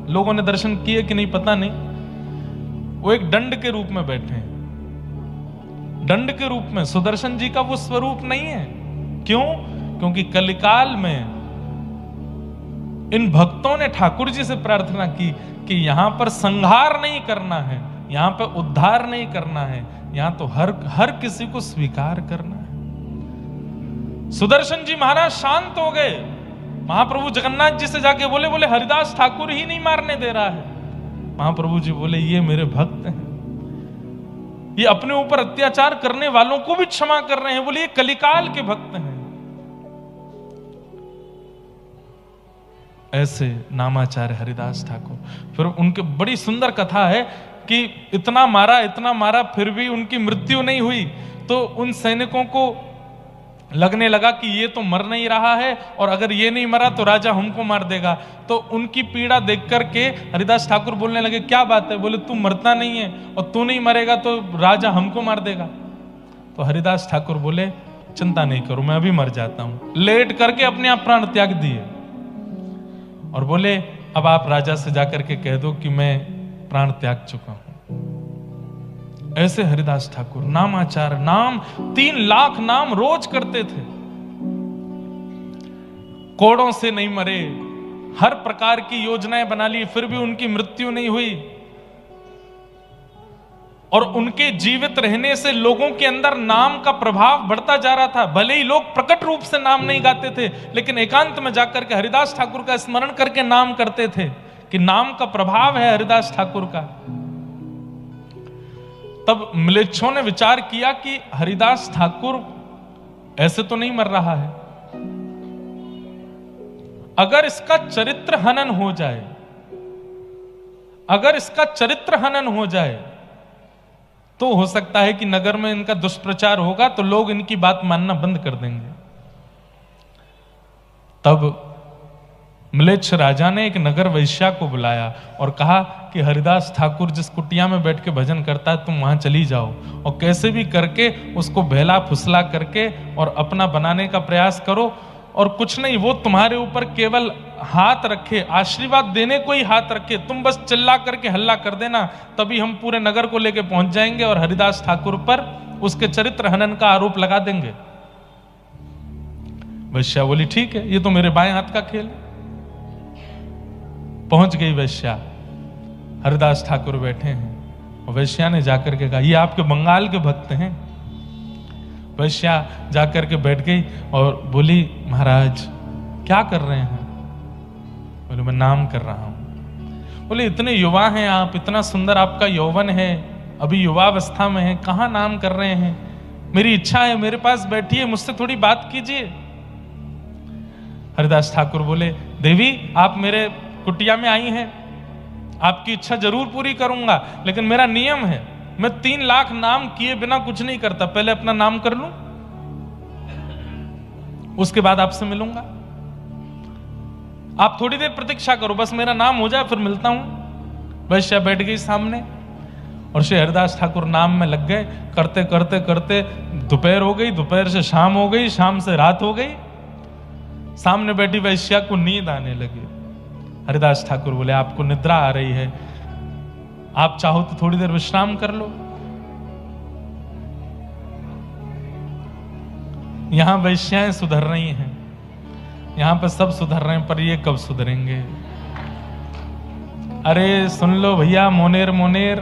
लोगों ने दर्शन किए कि नहीं पता नहीं, वो एक दंड के रूप में बैठे हैं। दंड के रूप में सुदर्शन जी का वो स्वरूप नहीं है। क्यों? क्योंकि कलिकाल में इन भक्तों ने ठाकुर जी से प्रार्थना की कि यहां पर संहार नहीं करना है, यहां पर उद्धार नहीं करना है, यहां तो हर किसी को स्वीकार करना है। सुदर्शन जी महाराज शांत हो गए। महाप्रभु जगन्नाथ जी से जाके बोले हरिदास ठाकुर ही नहीं मारने दे रहा है। महाप्रभु जी बोले ये मेरे भक्त हैं, ये अपने ऊपर अत्याचार करने वालों को भी क्षमा कर रहे हैं। बोले ये कलिकाल के भक्त हैं। ऐसे नामाचार्य हरिदास ठाकुर। फिर उनके बड़ी सुंदर कथा है कि इतना मारा फिर भी उनकी मृत्यु नहीं हुई। तो उन सैनिकों को लगने लगा कि ये तो मर नहीं रहा है, और अगर ये नहीं मरा तो राजा हमको मार देगा। तो उनकी पीड़ा देख करके हरिदास ठाकुर बोलने लगे क्या बात है? बोले तू मरता नहीं है और तू नहीं मरेगा तो राजा हमको मार देगा। तो हरिदास ठाकुर बोले चिंता नहीं करो, मैं अभी मर जाता हूं। लेट करके अपने आप प्राण त्याग दिए और बोले अब आप राजा से जाकर के कह दो कि मैं प्राण त्याग चुका हूं। ऐसे हरिदास ठाकुर नामाचार, नाम 3 लाख नाम रोज करते थे। कोड़ों से नहीं मरे, हर प्रकार की योजनाएं बना ली, फिर भी उनकी मृत्यु नहीं हुई। और उनके जीवित रहने से लोगों के अंदर नाम का प्रभाव बढ़ता जा रहा था। भले ही लोग प्रकट रूप से नाम नहीं गाते थे, लेकिन एकांत में जाकर के हरिदास ठाकुर का स्मरण करके नाम करते थे कि नाम का प्रभाव है हरिदास ठाकुर का। तब म्लेच्छों ने विचार किया कि हरिदास ठाकुर ऐसे तो नहीं मर रहा है, अगर इसका चरित्र हनन हो जाए, अगर इसका चरित्र हनन हो जाए तो हो सकता है कि नगर में इनका दुष्प्रचार होगा तो लोग इनकी बात मानना बंद कर देंगे। तब म्लेच्छ राजा ने एक नगर वैश्या को बुलाया और कहा कि हरिदास ठाकुर जिस कुटिया में बैठ के भजन करता है तुम वहां चली जाओ और कैसे भी करके उसको बहला फुसला करके और अपना बनाने का प्रयास करो। और कुछ नहीं, वो तुम्हारे ऊपर केवल हाथ रखे, आशीर्वाद देने को ही हाथ रखे, तुम बस चिल्ला करके हल्ला कर देना, तभी हम पूरे नगर को लेके पहुंच जाएंगे और हरिदास ठाकुर पर उसके चरित्र हनन का आरोप लगा देंगे। वैश्या बोली ठीक है, ये तो मेरे बाएं हाथ का खेल है। पहुंच गई वैश्या, हरिदास ठाकुर बैठे हैं और वैश्या ने जाकर के कहा ये आपके बंगाल के भक्त हैं। वैश्या जाकर के बैठ गई और बोली महाराज क्या कर रहे हैं? बोले मैं नाम कर रहा हूं। बोले इतने युवा हैं आप, इतना सुंदर आपका यौवन है, अभी युवावस्था में है, कहां नाम कर रहे हैं? मेरी इच्छा है मेरे पास बैठिए, मुझसे थोड़ी बात कीजिए। हरिदास ठाकुर बोले देवी आप मेरे कुटिया में आई हैं, आपकी इच्छा जरूर पूरी करूंगा, लेकिन मेरा नियम है मैं 3 लाख नाम किए बिना कुछ नहीं करता। पहले अपना नाम कर लूं, उसके बाद आपसे मिलूंगा। आप थोड़ी देर प्रतीक्षा करो, बस मेरा नाम हो जाए फिर मिलता हूं। वैश्या बैठ गई सामने और श्री हरिदास ठाकुर नाम में लग गए। करते करते करते दोपहर हो गई, दोपहर से शाम हो गई, शाम से रात हो गई। सामने बैठी वैश्या को नींद आने लगी। हरिदास ठाकुर बोले आपको निद्रा आ रही है, आप चाहो तो थोड़ी देर विश्राम कर लो। यहां वैश्याएं सुधर रही हैं, यहां पर सब सुधर रहे हैं, पर ये कब सुधरेंगे? अरे सुन लो भैया, मोनेर मोनेर।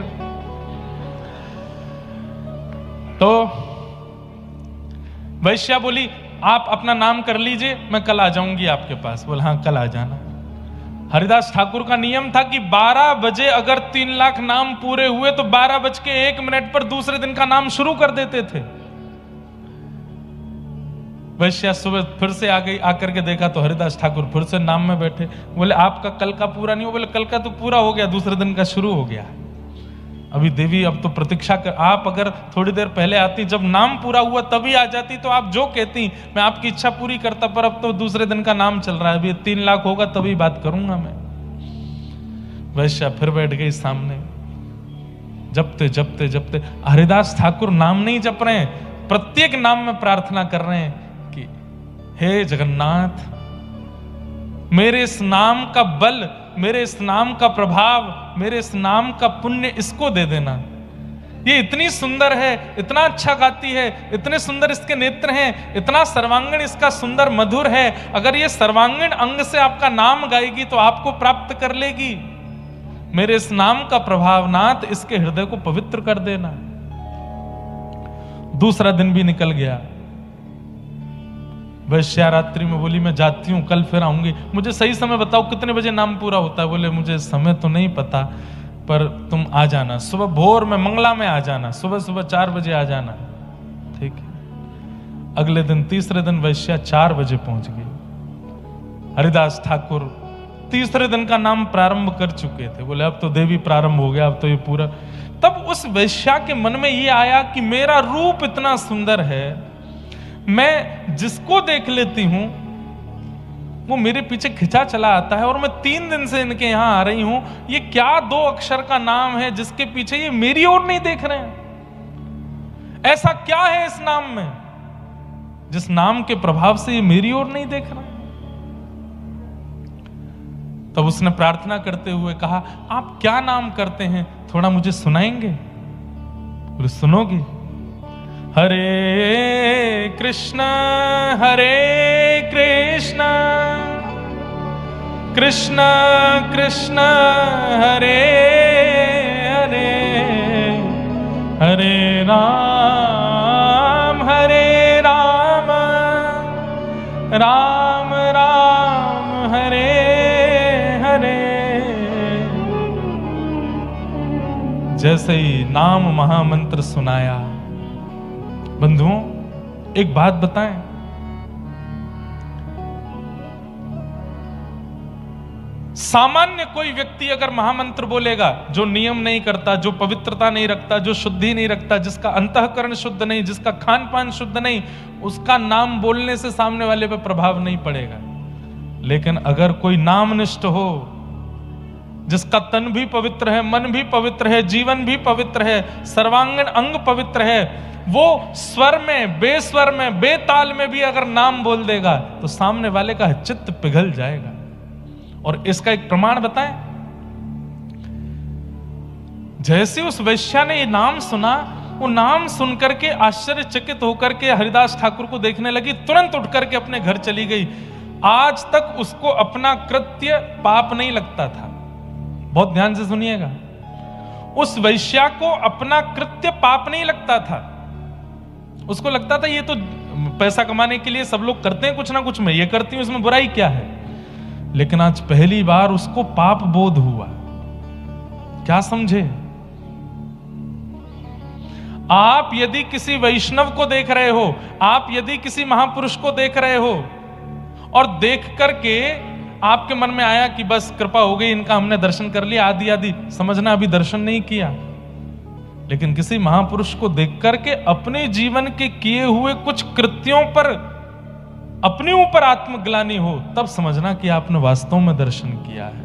तो वैश्या बोली आप अपना नाम कर लीजिए, मैं कल आ जाऊंगी आपके पास। बोला हाँ कल आ जाना। हरिदास ठाकुर का नियम था कि 12 बजे अगर 3 लाख नाम पूरे हुए तो 12:01 पर दूसरे दिन का नाम शुरू कर देते थे। वैश्या सुबह फिर से आ गई, आकर के देखा तो हरिदास ठाकुर फिर से नाम में बैठे। बोले आपका कल का पूरा नहीं हो? बोले कल का तो पूरा हो गया, दूसरे दिन का शुरू हो गया। अभी देवी अब तो प्रतीक्षा कर, आप अगर थोड़ी देर पहले आती, जब नाम पूरा हुआ तभी आ जाती तो आप जो कहती मैं आपकी इच्छा पूरी करता, पर अब तो दूसरे दिन का नाम चल रहा है, अभी 3 लाख होगा तभी बात करूंगा मैं। वैश्या फिर बैठ गई सामने, जपते जपते जपते। हरिदास ठाकुर नाम नहीं जप रहे हैं, प्रत्येक नाम में प्रार्थना कर रहे हैं कि हे जगन्नाथ, मेरे इस नाम का बल, मेरे इस नाम का प्रभाव, मेरे इस नाम का पुण्य इसको दे देना। ये इतनी सुंदर है, इतना अच्छा गाती है, इतने सुंदर इसके नेत्र हैं, इतना सर्वांगीण इसका सुंदर मधुर है। अगर ये सर्वांगीण अंग से आपका नाम गाएगी तो आपको प्राप्त कर लेगी। मेरे इस नाम का प्रभाव नाथ इसके हृदय को पवित्र कर देना। दूसरा दिन भी निकल गया। वैश्या रात्रि में बोली मैं जाती हूं, कल फिर आऊंगी, मुझे सही समय बताओ कितने बजे नाम पूरा होता है? बोले मुझे समय तो नहीं पता, पर तुम आ जाना सुबह भोर में, मंगला में आ जाना, सुबह सुबह 4 बजे आ जाना। ठीक है। अगले दिन तीसरे दिन वैश्या 4 बजे पहुंच गई। हरिदास ठाकुर तीसरे दिन का नाम प्रारंभ कर चुके थे। बोले अब तो देवी प्रारंभ हो गया, अब तो ये पूरा। तब उस वैश्या के मन में ये आया कि मेरा रूप इतना सुंदर है, मैं जिसको देख लेती हूं वो मेरे पीछे खिंचा चला आता है, और मैं 3 दिन से इनके यहां आ रही हूं। ये क्या 2 अक्षर का नाम है जिसके पीछे ये मेरी ओर नहीं देख रहे हैं? ऐसा क्या है इस नाम में जिस नाम के प्रभाव से ये मेरी ओर नहीं देख रहे हैं? तब उसने प्रार्थना करते हुए कहा आप क्या नाम करते हैं, थोड़ा मुझे सुनाएंगे? बोले सुनोगी? हरे कृष्ण कृष्ण कृष्ण हरे हरे, हरे राम राम राम हरे हरे। जैसे ही नाम महामंत्र सुनाया, बंधुओं एक बात बताएं, सामान्य कोई व्यक्ति अगर महामंत्र बोलेगा, जो नियम नहीं करता, जो पवित्रता नहीं रखता, जो शुद्धि नहीं रखता, जिसका अंतःकरण शुद्ध नहीं, जिसका खान पान शुद्ध नहीं, उसका नाम बोलने से सामने वाले पे प्रभाव नहीं पड़ेगा। लेकिन अगर कोई नामनिष्ठ हो, जिसका तन भी पवित्र है, मन भी पवित्र है, जीवन भी पवित्र है, सर्वांगीण अंग पवित्र है, वो स्वर में, बेस्वर में, बेताल में भी अगर नाम बोल देगा तो सामने वाले का चित्त पिघल जाएगा। और इसका एक प्रमाण बताएं, जैसे उस वैश्या ने ये नाम सुना, वो नाम सुनकर के आश्चर्यचकित होकर के हरिदास ठाकुर को देखने लगी, तुरंत उठ करके अपने घर चली गई। आज तक उसको अपना कृत्य पाप नहीं लगता था। बहुत ध्यान से सुनिएगा, उस वैश्या को अपना कृत्य पाप नहीं लगता था। उसको लगता था ये तो पैसा कमाने के लिए सब लोग करते हैं कुछ ना कुछ, मैं ये करती हूं, इसमें बुराई क्या है। लेकिन आज पहली बार उसको पाप बोध हुआ। क्या समझे? आप यदि किसी वैष्णव को देख रहे हो, आप यदि किसी महापुरुष को देख रहे हो और देख करके आपके मन में आया कि बस कृपा हो गई, इनका हमने दर्शन कर लिया, आदि आदि, समझना अभी दर्शन नहीं किया। लेकिन किसी महापुरुष को देख करके अपने जीवन के किए हुए कुछ कृत्यों पर अपने ऊपर आत्मग्लानि हो, तब समझना कि आपने वास्तव में दर्शन किया है।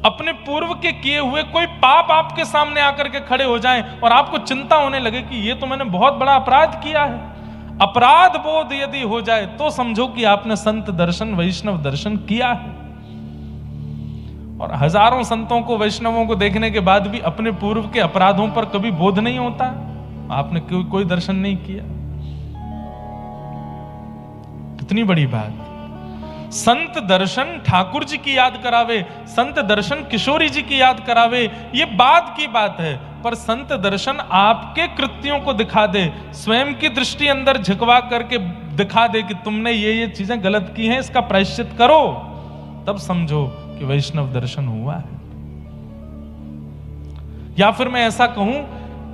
अपने पूर्व के किए हुए कोई पाप आपके सामने आकर के खड़े हो जाएं और आपको चिंता होने लगे कि ये तो मैंने बहुत बड़ा अपराध किया है, अपराध बोध यदि हो जाए तो समझो कि आपने संत दर्शन, वैष्णव दर्शन किया है। और हजारों संतों को, वैष्णवों को देखने के बाद भी अपने पूर्व के अपराधों पर कभी बोध नहीं होता। आपने कोई दर्शन नहीं किया। कितनी बड़ी बात। संत दर्शन ठाकुर जी की याद करावे, संत दर्शन किशोरी जी की याद करावे, ये बात की बात है। पर संत दर्शन आपके कृत्यों को दिखा दे, स्वयं की दृष्टि अंदर झुकवा करके दिखा दे कि तुमने ये चीजें गलत की हैं, इसका प्रायश्चित करो, तब समझो कि वैष्णव दर्शन हुआ है। या फिर मैं ऐसा कहूं,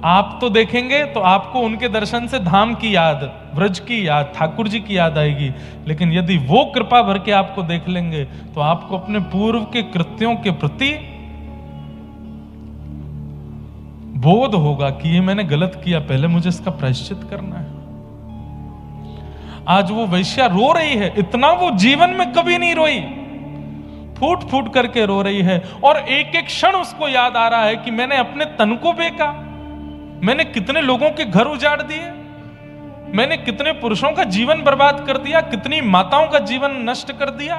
आप तो देखेंगे तो आपको उनके दर्शन से धाम की याद, व्रज की याद, ठाकुर जी की याद आएगी। लेकिन यदि वो कृपा भर के आपको देख लेंगे तो आपको अपने पूर्व के कृत्यों के प्रति बोध होगा कि ये मैंने गलत किया, पहले मुझे इसका प्रायश्चित करना है। आज वो वैश्या रो रही है, इतना वो जीवन में कभी नहीं रोई, फूट फूट करके रो रही है। और एक एक क्षण उसको याद आ रहा है कि मैंने अपने तन को बेचा, मैंने कितने लोगों के घर उजाड़ दिए, मैंने कितने पुरुषों का जीवन बर्बाद कर दिया, कितनी माताओं का जीवन नष्ट कर दिया।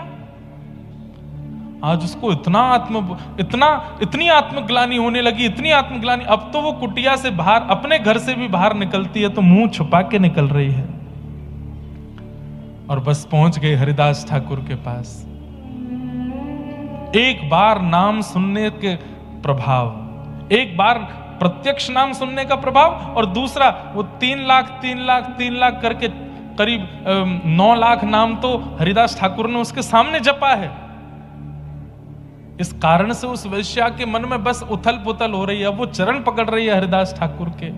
आज उसको इतनी आत्मग्लानि होने लगी, इतनी आत्मग्लानि। अब तो वो कुटिया से बाहर, अपने घर से भी बाहर निकलती है तो मुंह छुपा के निकल रही है। और बस पहुंच गई हरिदास ठाकुर के पास। एक बार नाम सुनने के प्रभाव, एक बार प्रत्यक्ष नाम सुनने का प्रभाव, और दूसरा वो 3 लाख करके करीब 9 लाख नाम तो हरिदास ठाकुर ने उसके सामने जपा है। इस कारण से उस वैश्या के मन में बस उथल पुथल हो रही है। वो चरण पकड़ रही है हरिदास ठाकुर के।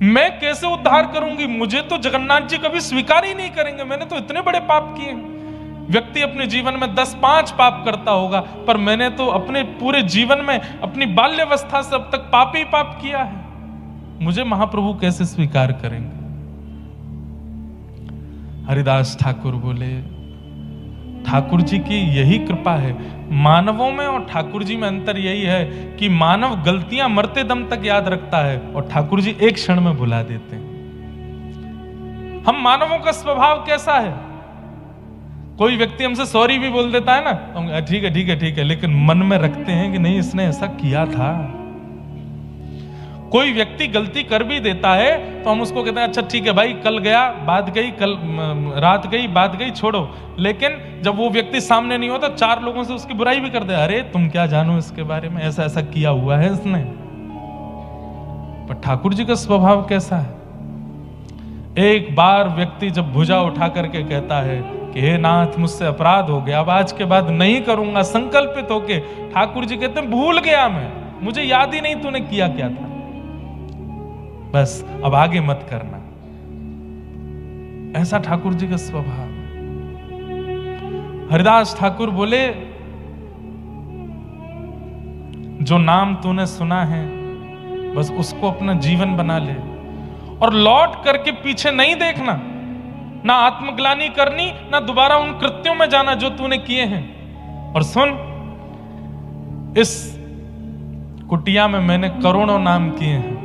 मैं कैसे उद्धार करूंगी? मुझे तो जगन्नाथ जी कभी स्वीकार ही नहीं करेंगे, मैंने तो इतने बड़े पाप किए। व्यक्ति अपने जीवन में 10-5 पाप करता होगा, पर मैंने तो अपने पूरे जीवन में, अपनी बाल्यावस्था से अब तक पाप ही पाप किया है। मुझे महाप्रभु कैसे स्वीकार करेंगे? हरिदास ठाकुर बोले, ठाकुर जी की यही कृपा है। मानवों में और ठाकुर जी में अंतर यही है कि मानव गलतियां मरते दम तक याद रखता है और ठाकुर जी एक क्षण में भुला देते हैं। हम मानवों का स्वभाव कैसा है? कोई व्यक्ति हमसे सॉरी भी बोल देता है ना, तो ठीक है, लेकिन मन में रखते हैं कि नहीं, इसने ऐसा किया था। कोई व्यक्ति गलती कर भी देता है तो हम उसको कहते हैं अच्छा ठीक है भाई, कल गया बात गई, कल रात गई बात गई, छोड़ो। लेकिन जब वो व्यक्ति सामने नहीं होता, 4 लोगों से उसकी बुराई भी कर दे, अरे तुम क्या जानो इसके बारे में, ऐसा ऐसा किया हुआ है इसने। पर ठाकुर जी का स्वभाव कैसा है? एक बार व्यक्ति जब भुजा उठा करके कहता है कि हे नाथ, मुझसे अपराध हो गया, अब आज के बाद नहीं करूंगा, संकल्पित होके, ठाकुर जी कहते हैं भूल गया मैं, मुझे याद ही नहीं तूने किया क्या था, बस अब आगे मत करना। ऐसा ठाकुर जी का स्वभाव। हरिदास ठाकुर बोले, जो नाम तूने सुना है बस उसको अपना जीवन बना ले और लौट करके पीछे नहीं देखना, ना आत्मग्लानि करनी, ना दोबारा उन कृत्यों में जाना जो तूने किए हैं। और सुन, इस कुटिया में मैंने करोड़ों नाम किए हैं,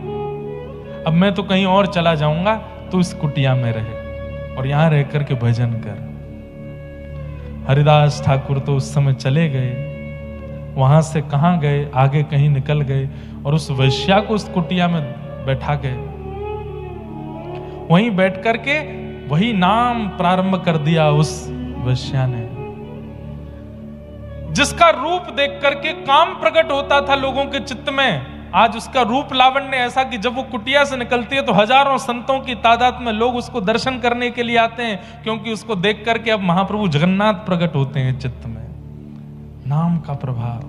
अब मैं तो कहीं और चला जाऊंगा, तो इस कुटिया में रहे और यहां रह करके भजन कर। हरिदास ठाकुर तो उस समय चले गए, वहां से कहां गए, आगे कहीं निकल गए और उस वैश्या को उस कुटिया में बैठा गए। वहीं बैठ करके वही नाम प्रारंभ कर दिया उस वैश्या ने, जिसका रूप देख करके काम प्रकट होता था लोगों के चित्त में। आज उसका रूप लावण्य ऐसा कि जब वो कुटिया से निकलती है तो हजारों संतों की तादाद में लोग उसको दर्शन करने के लिए आते हैं, क्योंकि उसको देख करके अब महाप्रभु जगन्नाथ प्रकट होते हैं चित्त में। नाम का प्रभाव।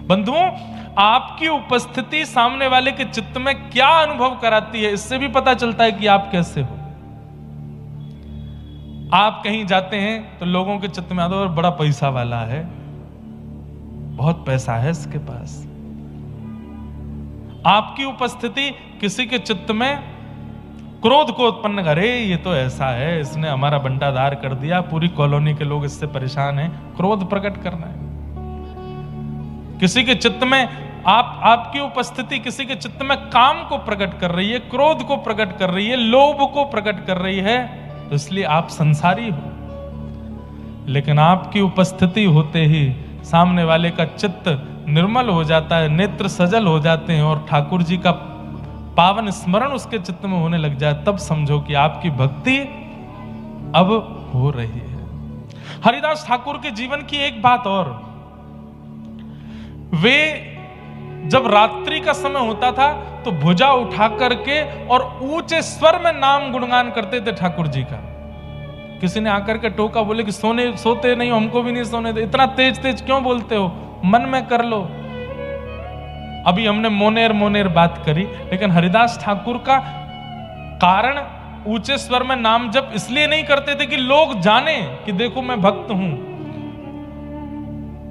बंधुओं, आपकी उपस्थिति सामने वाले के चित्त में क्या अनुभव कराती है, इससे भी पता चलता है कि आप कैसे हो। आप कहीं जाते हैं तो लोगों के चित्त में आता है बड़ा पैसा वाला है, बहुत पैसा है इसके पास। आपकी उपस्थिति किसी के चित्त में क्रोध को उत्पन्न करे, ये तो ऐसा है, इसने हमारा बंटाधार कर दिया, पूरी कॉलोनी के लोग इससे परेशान हैं, क्रोध प्रकट करना है। किसी के चित्त में आपकी उपस्थिति किसी के चित्त में काम को प्रकट कर रही है, क्रोध को प्रकट कर रही है, लोभ को प्रकट कर रही है, तो इसलिए आप संसारी हो। लेकिन आपकी उपस्थिति होते ही सामने वाले का चित्त निर्मल हो जाता है, नेत्र सजल हो जाते हैं और ठाकुर जी का पावन स्मरण उसके चित्त में होने लग जाए, तब समझो कि आपकी भक्ति अब हो रही है। हरिदास ठाकुर के जीवन की एक बात और, वे जब रात्रि का समय होता था तो भुजा उठा करके और ऊंचे स्वर में नाम गुणगान करते थे ठाकुर जी का। किसी ने आकर के टोका, बोले कि सोते नहीं, हमको भी नहीं सोने दे, इतना तेज तेज क्यों बोलते हो, मन में कर लो। अभी हमने मोनेर मोनेर बात करी, लेकिन हरिदास ठाकुर का कारण ऊंचे स्वर में नाम जप इसलिए नहीं करते थे कि लोग जाने कि देखो मैं भक्त हूं।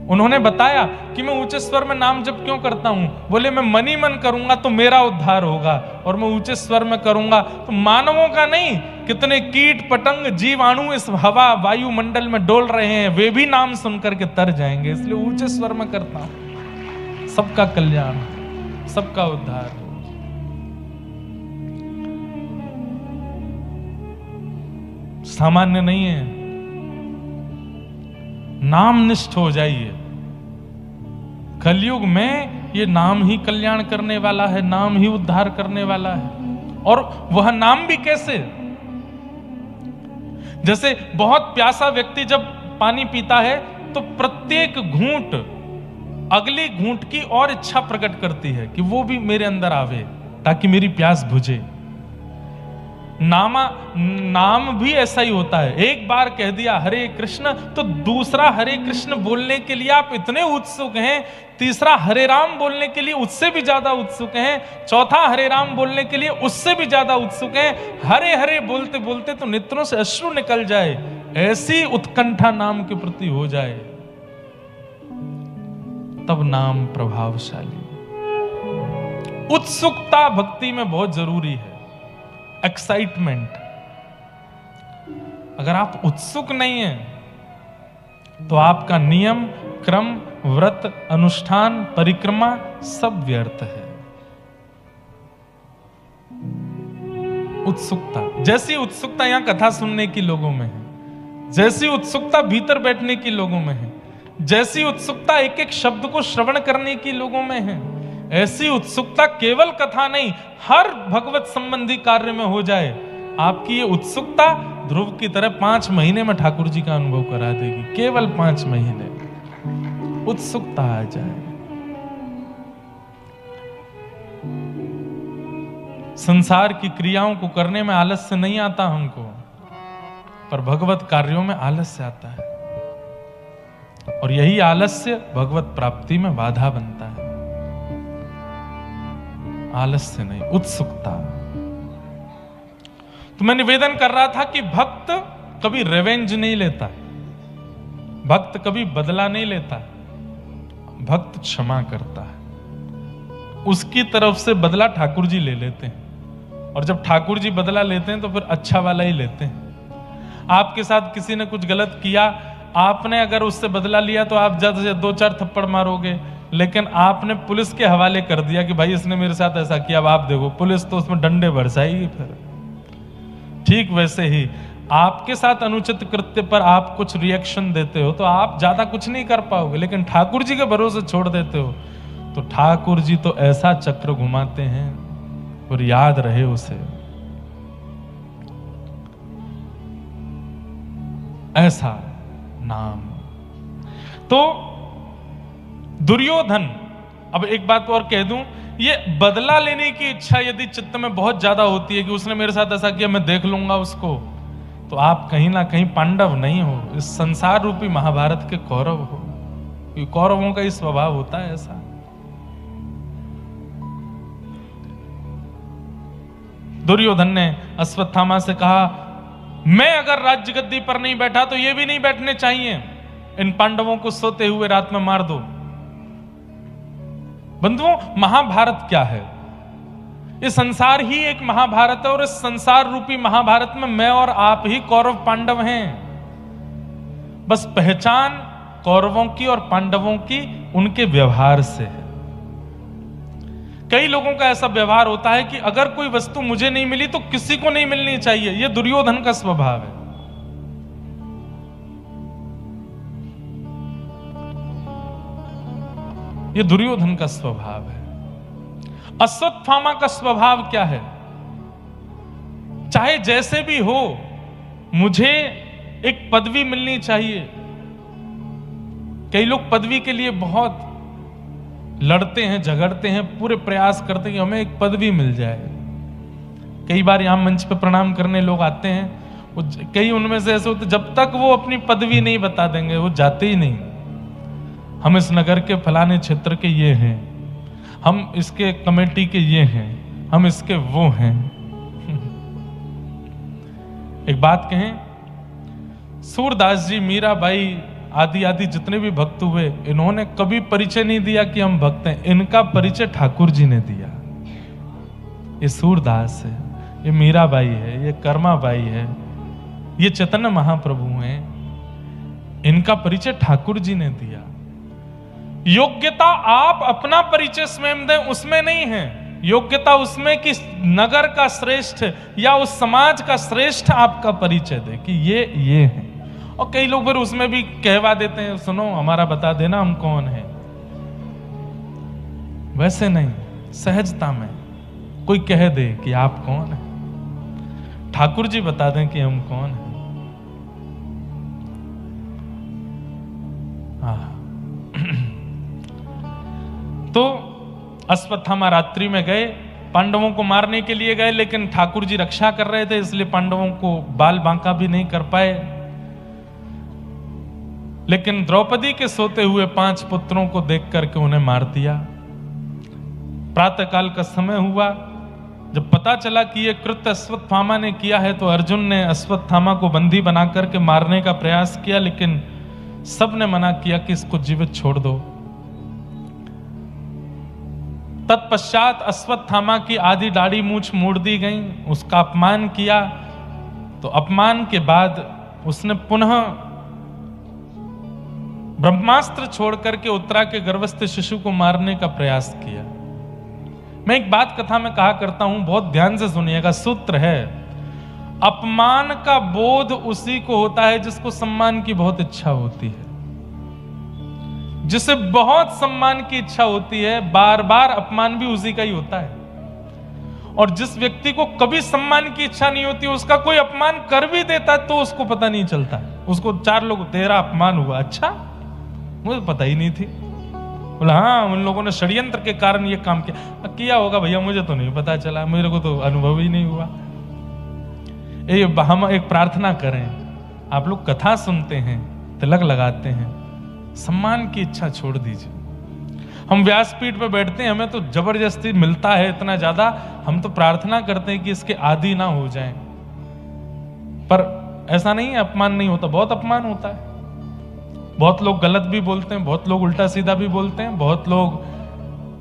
उन्होंने बताया कि मैं ऊंचे स्वर में नाम जप क्यों करता हूं, बोले मैं मन ही मन करूंगा तो मेरा उद्धार होगा, और मैं ऊंचे स्वर में करूंगा तो मानवों का नहीं, कितने कीट पतंग जीवाणु इस हवा वायुमंडल में डोल रहे हैं, वे भी नाम सुनकर के तर जाएंगे, इसलिए ऊंचे स्वर में करता हूं। सबका कल्याण, सबका उद्धार। सामान्य नहीं है, नाम निष्ठ हो जाइए। कलयुग में ये नाम ही कल्याण करने वाला है, नाम ही उद्धार करने वाला है। और वह नाम भी कैसे, जैसे बहुत प्यासा व्यक्ति जब पानी पीता है तो प्रत्येक घूंट अगली घूंट की और इच्छा प्रकट करती है कि वो भी मेरे अंदर आवे ताकि मेरी प्यास बुझे। नाम भी ऐसा ही होता है, एक बार कह दिया हरे कृष्ण तो दूसरा हरे कृष्ण बोलने के लिए आप इतने उत्सुक हैं, तीसरा हरे राम बोलने के लिए उससे भी ज्यादा उत्सुक हैं, चौथा हरे राम बोलने के लिए उससे भी ज्यादा उत्सुक हैं। हरे हरे बोलते बोलते तो नेत्रों से अश्रु निकल जाए, ऐसी उत्कंठा नाम के प्रति हो जाए, तब नाम प्रभावशाली। उत्सुकता भक्ति में बहुत जरूरी है, एक्साइटमेंट। अगर आप उत्सुक नहीं हैं तो आपका नियम, क्रम, व्रत, अनुष्ठान, परिक्रमा सब व्यर्थ है। उत्सुकता, जैसी उत्सुकता यहां कथा सुनने की लोगों में है, जैसी उत्सुकता भीतर बैठने की लोगों में है, जैसी उत्सुकता एक एक शब्द को श्रवण करने की लोगों में है, ऐसी उत्सुकता केवल कथा नहीं हर भगवत संबंधी कार्य में हो जाए। आपकी ये उत्सुकता ध्रुव की तरह 5 महीने में ठाकुर जी का अनुभव करा देगी। केवल 5 महीने उत्सुकता आ जाए। संसार की क्रियाओं को करने में आलस्य नहीं आता हमको, पर भगवत कार्यों में आलस्य आता है, और यही आलस्य भगवत प्राप्ति में बाधा बनता है। आलस्य नहीं, उत्सुकता। तो मैं निवेदन कर रहा था कि भक्त कभी रिवेंज नहीं लेता, भक्त कभी बदला नहीं लेता, भक्त क्षमा करता है। उसकी तरफ से बदला ठाकुर जी ले लेते हैं, और जब ठाकुर जी बदला लेते हैं तो फिर अच्छा वाला ही लेते हैं। आपके साथ किसी ने कुछ गलत किया, आपने अगर उससे बदला लिया तो आप ज्यादा से 2-4 थप्पड़ मारोगे, लेकिन आपने पुलिस के हवाले कर दिया कि भाई इसने मेरे साथ ऐसा किया, अब आप देखो, पुलिस तो उसमें डंडे बरसाएगी फिर। ठीक वैसे ही आपके साथ अनुचित कृत्य पर आप कुछ रिएक्शन देते हो तो आप ज्यादा कुछ नहीं कर पाओगे, लेकिन ठाकुर जी के भरोसे छोड़ देते हो तो ठाकुर जी तो ऐसा चक्र घुमाते हैं, और याद रहे उसे। ऐसा नाम। तो दुर्योधन, अब एक बात और कह दूं, ये बदला लेने की इच्छा यदि चित्त में बहुत ज्यादा होती है कि उसने मेरे साथ ऐसा किया मैं देख लूंगा उसको, तो आप कहीं ना कहीं पांडव नहीं हो, इस संसार रूपी महाभारत के कौरव हो। कौरवों का ही स्वभाव होता है ऐसा। दुर्योधन ने अश्वत्थामा से कहा, मैं अगर राज्य गद्दी पर नहीं बैठा तो ये भी नहीं बैठने चाहिए, इन पांडवों को सोते हुए रात में मार दो। बंधुओं, महाभारत क्या है? ये संसार ही एक महाभारत है, और इस संसार रूपी महाभारत में मैं और आप ही कौरव पांडव हैं। बस पहचान कौरवों की और पांडवों की उनके व्यवहार से है। कई लोगों का ऐसा व्यवहार होता है कि अगर कोई वस्तु मुझे नहीं मिली तो किसी को नहीं मिलनी चाहिए। यह दुर्योधन का स्वभाव है। ये दुर्योधन का स्वभाव है। अश्वत्थामा का स्वभाव क्या है? चाहे जैसे भी हो, मुझे एक पदवी मिलनी चाहिए। कई लोग पदवी के लिए बहुत लड़ते हैं, झगड़ते हैं, पूरे प्रयास करते हैं कि हमें एक पदवी मिल जाए। कई बार यहां मंच पे प्रणाम करने लोग आते हैं, कई उनमें से ऐसे होते, जब तक वो अपनी पदवी नहीं बता देंगे वो जाते ही नहीं। हम इस नगर के फलाने क्षेत्र के ये हैं, हम इसके कमेटी के ये हैं, हम इसके वो हैं। एक बात कहें, सूरदास जी, मीराबाई आदि आदि जितने भी भक्त हुए, इन्होंने कभी परिचय नहीं दिया कि हम भक्त हैं। इनका परिचय ठाकुर जी ने दिया। ये सूरदास है, ये मीराबाई है, ये कर्माबाई है, ये चैतन्य महाप्रभु हैं, इनका परिचय ठाकुर जी ने दिया। योग्यता आप अपना परिचय स्वयं दें उसमें नहीं है, योग्यता उसमें कि नगर का श्रेष्ठ या उस समाज का श्रेष्ठ आपका परिचय दे कि ये है। और कई लोग फिर उसमें भी कहवा देते हैं, सुनो हमारा बता देना हम कौन है। वैसे नहीं, सहजता में कोई कह दे कि आप कौन है, ठाकुर जी बता दें कि हम कौन हैं। तो अश्वत्थामा रात्रि में गए, पांडवों को मारने के लिए गए, लेकिन ठाकुर जी रक्षा कर रहे थे, इसलिए पांडवों को बाल बांका भी नहीं कर पाए। लेकिन द्रौपदी के सोते हुए 5 पुत्रों को देख करके उन्हें मार दिया। प्रातःकाल का समय हुआ, जब पता चला कि यह कृत्य अश्वत्थामा ने किया है, तो अर्जुन ने अश्वत्थामा को बंदी बना करके मारने का प्रयास किया, लेकिन सबने मना किया कि इसको जीवित छोड़ दो। तत्पश्चात अश्वत्थामा की आधी दाढ़ी मूछ मोड़ दी गई, उसका अपमान किया। तो अपमान के बाद उसने पुनः ब्रह्मास्त्र छोड़ करके उत्तरा के गर्भस्थ शिशु को मारने का प्रयास किया। मैं एक बात कथा में कहा करता हूं, बहुत ध्यान से सुनिएगा। सूत्र है, अपमान का बोध उसी को होता है जिसको सम्मान की बहुत इच्छा होती है। जिसे बहुत सम्मान की इच्छा होती है, बार बार अपमान भी उसी का ही होता है। और जिस व्यक्ति को कभी सम्मान की इच्छा नहीं होती, उसका कोई अपमान कर भी देता तो उसको पता नहीं चलता। उसको 4 लोग, तेरा अपमान हुआ, अच्छा मुझे पता ही नहीं थी। बोला हाँ, उन लोगों ने षड्यंत्र के कारण ये काम किया होगा, भैया मुझे तो नहीं पता चला, मेरे को तो अनुभव ही नहीं हुआ। हम एक प्रार्थना करें, आप लोग कथा सुनते हैं, तिलक लगाते हैं, सम्मान की इच्छा छोड़ दीजिए। हम व्यासपीठ पे बैठते हैं, हमें तो जबरदस्ती मिलता है इतना ज्यादा, हम तो प्रार्थना करते हैं कि इसके आदी ना हो जाएं। पर ऐसा नहीं है अपमान नहीं होता, बहुत अपमान होता है। बहुत लोग गलत भी बोलते हैं, बहुत लोग उल्टा सीधा भी बोलते हैं, बहुत लोग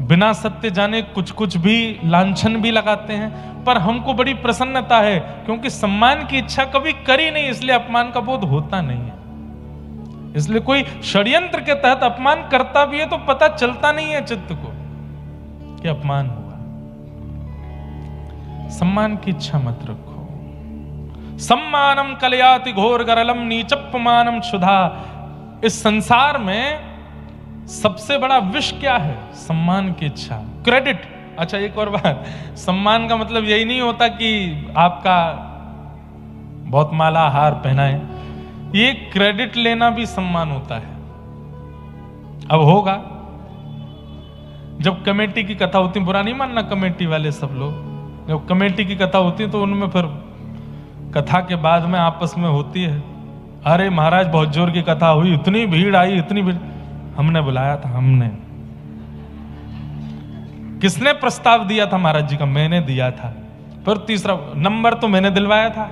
बिना सत्य जाने कुछ कुछ भी लांछन भी लगाते हैं। पर हमको बड़ी प्रसन्नता है, क्योंकि सम्मान की इच्छा कभी करी नहीं, इसलिए अपमान का बोध होता नहीं है। इसलिए कोई षड्यंत्र के तहत अपमान करता भी है तो पता चलता नहीं है चित्त को कि अपमान हुआ। सम्मान की इच्छा मत रखो। सम्मानम कलयाति घोर गरलम नीचप्पमानम क्षुधा। इस संसार में सबसे बड़ा विष क्या है? सम्मान की इच्छा, क्रेडिट। अच्छा एक और बात, सम्मान का मतलब यही नहीं होता कि आपका बहुत माला हार पहनाए, ये क्रेडिट लेना भी सम्मान होता है। अब होगा, जब कमेटी की कथा होती, बुरा नहीं मानना कमेटी वाले सब लोग, जब कमेटी की कथा होती है तो उनमें फिर कथा के बाद में आपस में होती है, अरे महाराज बहुत जोर की कथा हुई, इतनी भीड़ आई, इतनी भीड़। हमने बुलाया था, हमने। किसने प्रस्ताव दिया था महाराज जी का? मैंने दिया था। फिर तीसरा नंबर तो मैंने दिलवाया था,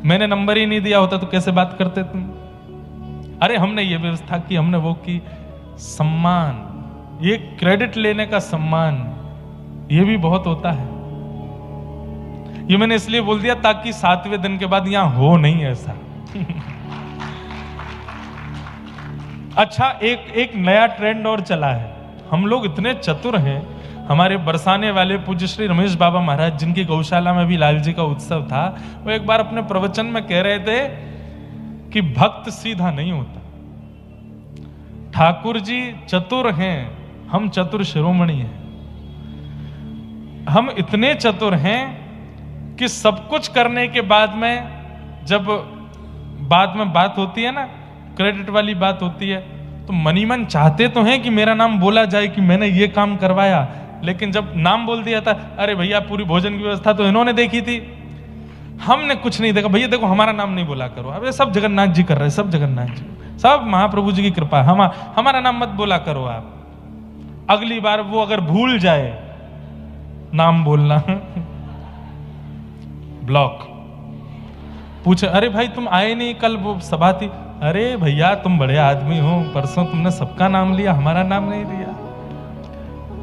मैंने नंबर ही नहीं दिया होता तो कैसे बात करते तुम? अरे हमने ये व्यवस्था की, हमने वो की। सम्मान, ये क्रेडिट लेने का सम्मान, ये भी बहुत होता है। ये मैंने इसलिए बोल दिया ताकि 7वें दिन के बाद यहां हो नहीं ऐसा। अच्छा एक नया ट्रेंड और चला है, हम लोग इतने चतुर हैं। हमारे बरसाने वाले पूज्य श्री रमेश बाबा महाराज, जिनकी गौशाला में भी लाल जी का उत्सव था, वो एक बार अपने प्रवचन में कह रहे थे कि भक्त सीधा नहीं होता। ठाकुर जी चतुर हैं, हम चतुर शिरोमणि हैं। हम इतने चतुर हैं कि सब कुछ करने के बाद में, जब बाद में बात होती है ना, क्रेडिट वाली बात होती है, तो मनी मन चाहते तो हैं कि मेरा नाम बोला जाए कि मैंने ये काम करवाया, लेकिन जब नाम बोल दिया था, अरे भैया पूरी भोजन की व्यवस्था तो इन्होंने देखी थी, हमने कुछ नहीं देखा, भैया देखो हमारा नाम नहीं बोला करो। अब ये सब जगन्नाथ जी कर रहे हैं, सब जगन्नाथ जी, सब महाप्रभु जी की कृपा, हमारा नाम मत बोला करो आप। अगली बार वो अगर भूल जाए नाम बोलना ब्लॉक। पूछे, अरे भाई तुम आए नहीं कल, वो सभा थी। अरे भैया तुम बड़े आदमी हो, परसों तुमने सबका नाम लिया, हमारा नाम नहीं लिया।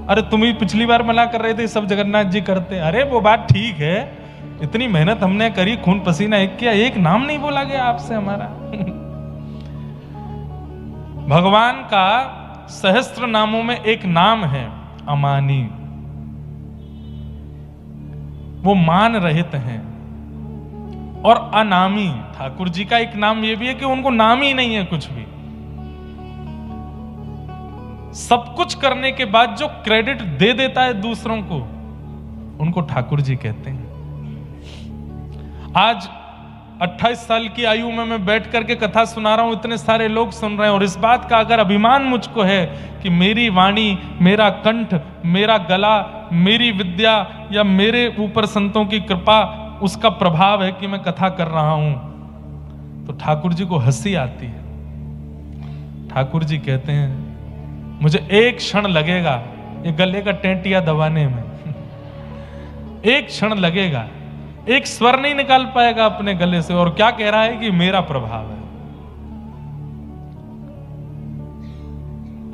अरे तुम ही पिछली बार मना कर रहे थे सब जगन्नाथ जी करते। अरे वो बात ठीक है, इतनी मेहनत हमने करी, खून पसीना एक किया, एक नाम नहीं बोला गया आपसे हमारा। भगवान का सहस्त्र नामों में एक नाम है अमानी, वो मान रहित हैं। और अनामी, ठाकुर जी का एक नाम ये भी है कि उनको नाम ही नहीं है कुछ भी। सब कुछ करने के बाद जो क्रेडिट दे देता है दूसरों को, उनको ठाकुर जी कहते हैं। आज 28 साल की आयु में मैं बैठ करके कथा सुना रहा हूं, इतने सारे लोग सुन रहे हैं, और इस बात का अगर अभिमान मुझको है कि मेरी वाणी, मेरा कंठ, मेरा गला, मेरी विद्या या मेरे ऊपर संतों की कृपा, उसका प्रभाव है कि मैं कथा कर रहा हूं, तो ठाकुर जी को हंसी आती है। ठाकुर जी कहते हैं मुझे एक क्षण लगेगा ये गले का टेंटिया दबाने में, एक क्षण लगेगा, एक स्वर नहीं निकाल पाएगा अपने गले से, और क्या कह रहा है कि मेरा प्रभाव है।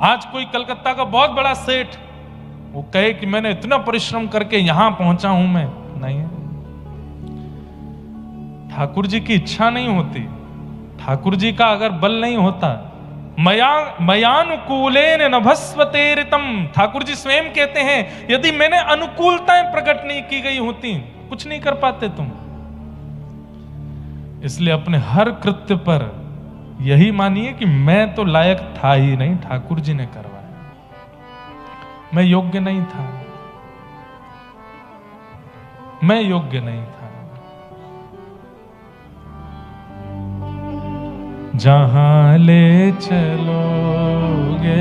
आज कोई कलकत्ता का बहुत बड़ा सेठ वो कहे कि मैंने इतना परिश्रम करके यहां पहुंचा हूं, मैं नहीं, ठाकुर जी की इच्छा नहीं होती, ठाकुर जी का अगर बल नहीं होता, मयानुकूलेन नभस्वतेरितम, ठाकुर जी स्वयं कहते हैं यदि मैंने अनुकूलताएं प्रकट नहीं की गई होती, कुछ नहीं कर पाते तुम। इसलिए अपने हर कृत्य पर यही मानिए कि मैं तो लायक था ही नहीं, ठाकुर जी ने करवाया, मैं योग्य नहीं था, मैं योग्य नहीं था। जहां ले चलोगे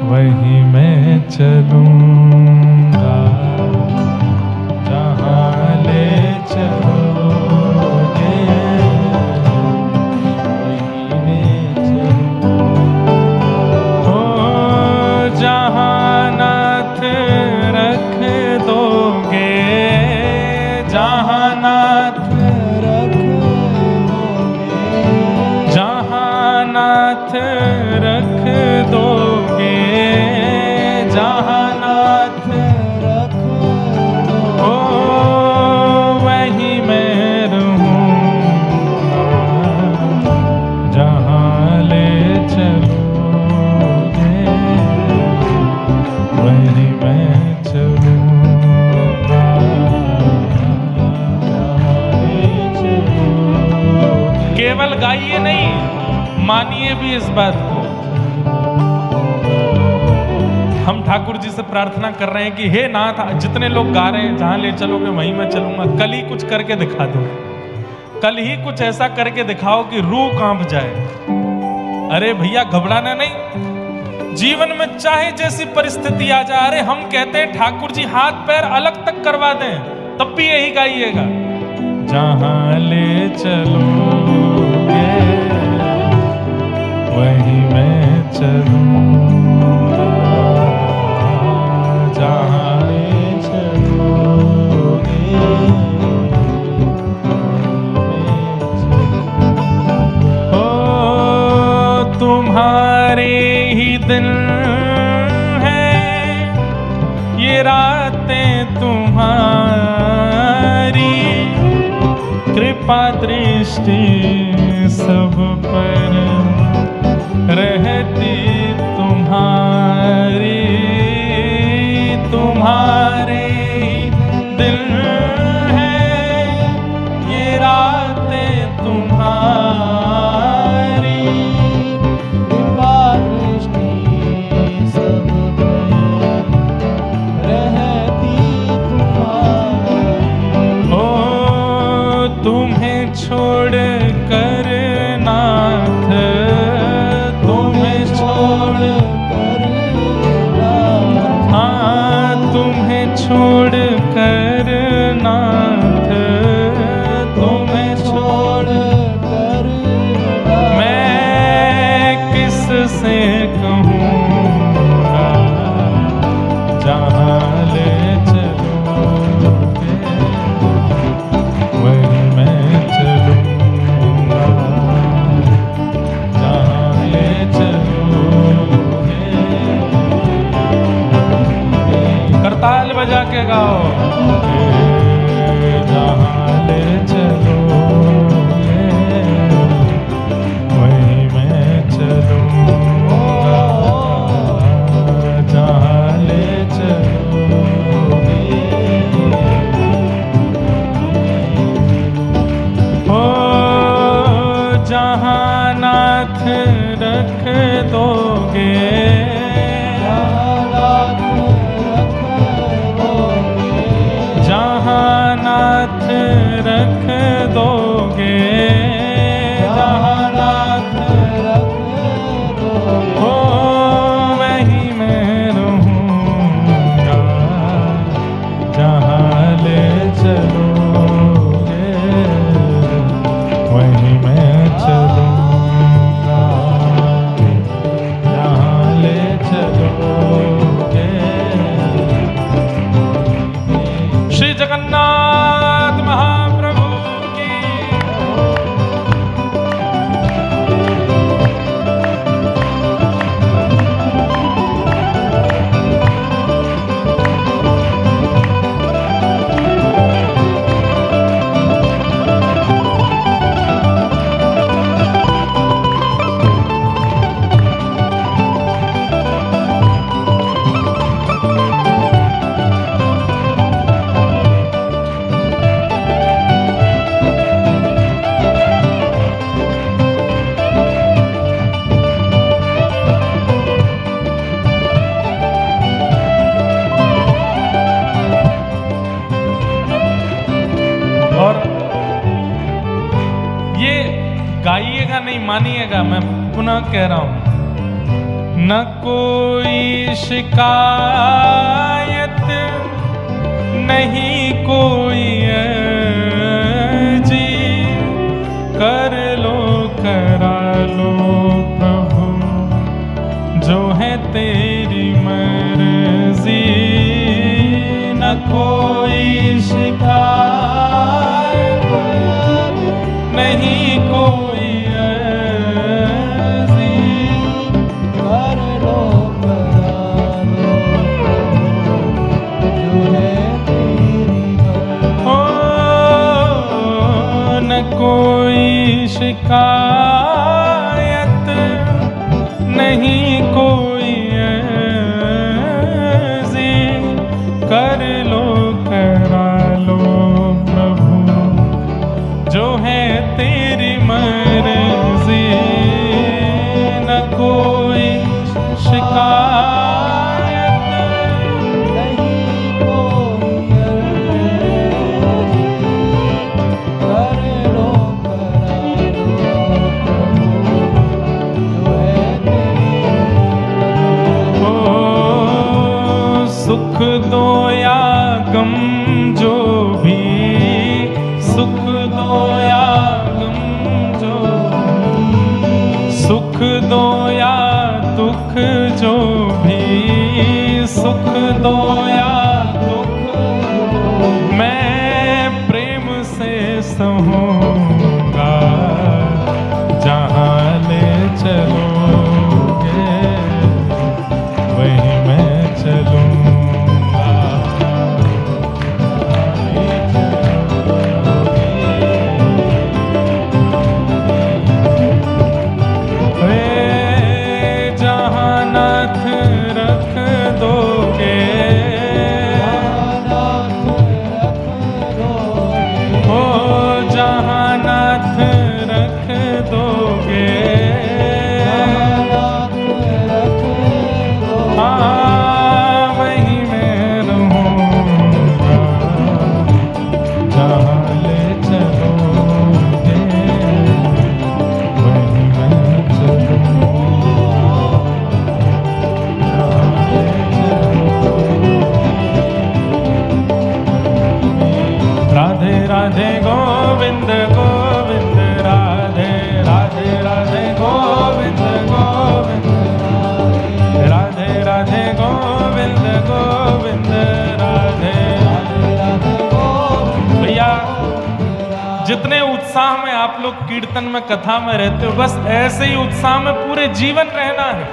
वहीं मैं चलूंगा, जहां ले चलोगे वहीं मैं चलूंगा। ओ जहां नाथ रख दोगे, जहां नाथ नाथ रख दोगे, जहां नाथ रख दोगे, ओ वहीं मैं रहूंगा, जहां ले चलोगे वहीं मैं चलूंगा, केवल गाइए नहीं, मानिए भी इस बात को। हम ठाकुर जी से प्रार्थना कर रहे हैं कि हे नाथ, जितने लोग गा रहे हैं जहां ले चलोगे वहीं मैं चलूंगा, कल ही कुछ करके दिखा दो, कल ही कुछ ऐसा करके दिखाओ कि रूह कांप जाए। अरे भैया घबराना नहीं, जीवन में चाहे जैसी परिस्थिति आ जाए, अरे हम कहते हैं ठाकुर जी हाथ पैर अलग तक करवा दें, तब भी यही गाइएगा, जहां ले चलोगे वहीं मैं चलूंगा, जहां ले चलोगे ओ तुम्हारे ही दिन है ये रातें तुम्हारी, कृपा दृष्टि सब पर रहती तुम्हारी, तुम्हारे दिल है ये रातें तुम्हारी, कृपा दृष्टि कर नाथ तुम्हें छोड़ कर मैं किस से कहूँगा, जहाँ ले चलोगे वहीं मैं चलूँगा, जहाँ ले चलोगे। करताल बजा के गाओ, जहाँ ले चलोगे वहीं मैं चलूँगा, जहाँ ले चलोगे। ओ जहाँ नाथ रख दोगे, जहाँ नाथ रख दोगे, जहाँ नाथ रख दोगे, हो वहीं मैं रहूँगा, जहाँ ले चलोगे वहीं मैं चलूँगा, जहाँ ले चलोगे। श्री जगन्नाथ महाप्रभु की। और ये गाइएगा नहीं, मानिएगा, मैं पुनः कह रहा हूं। न कोई शिकायत नहीं कोई जी, कर लो करा लो प्रभु जो है तेरी मर्जी। न कोई शिकायत नहीं कोई अर्जी, कर लो करा लो जो है तेरी मर्जी। हो न कोई शिकायत नहीं कोई अर्जी, कर लो करा लो प्रभु जो है तेरी मर्जी। न कोई शिकायत नहीं कोई अर्जी, कर लो करा लो प्रभु जो है तेरी मर्जी। ओ सुख दो या गम जो भी, सुख दो या गम जो भी, सुख दो या दुख जो भी, सुख दो या दुख मैं प्रेम से सहूँगा, जहाँ ले चलोगे वहीं मैं चलूँगा। जहाँ नाथ रख दोगे, हो जहाँ जितने उत्साह में आप लोग कीर्तन में, कथा में रहते हो, बस ऐसे ही उत्साह में पूरे जीवन रहना है।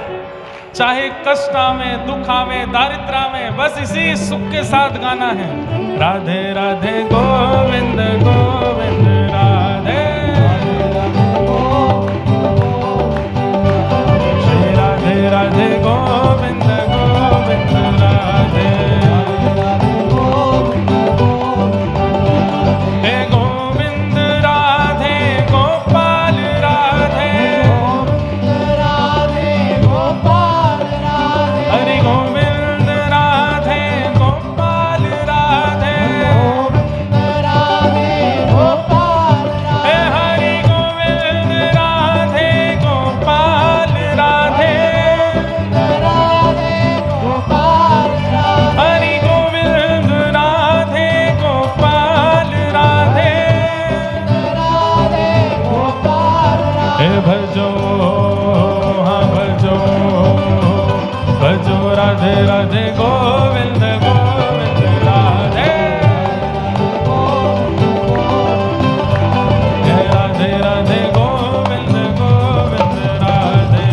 चाहे कष्ट आवे, दुख आवे, दारिद्र आवे, बस इसी सुख के साथ गाना है। राधे राधे गोविंद गोविंद राधे, श्री राधे राधे गोविंद गोविंद राधे, हे गोविंद राधे गोपाल राधे, हरि गोविंद राधे गोपाल राधे, हे हरि गोविंद राधे गोपाल राधे, हरि गोविंद राधे गोपाल राधे, हे भजो, हाँ भजो, भजो राधे राधे गोविंद गोविंद राधे, हे राधे राधे गोविंद गोविंद राधे,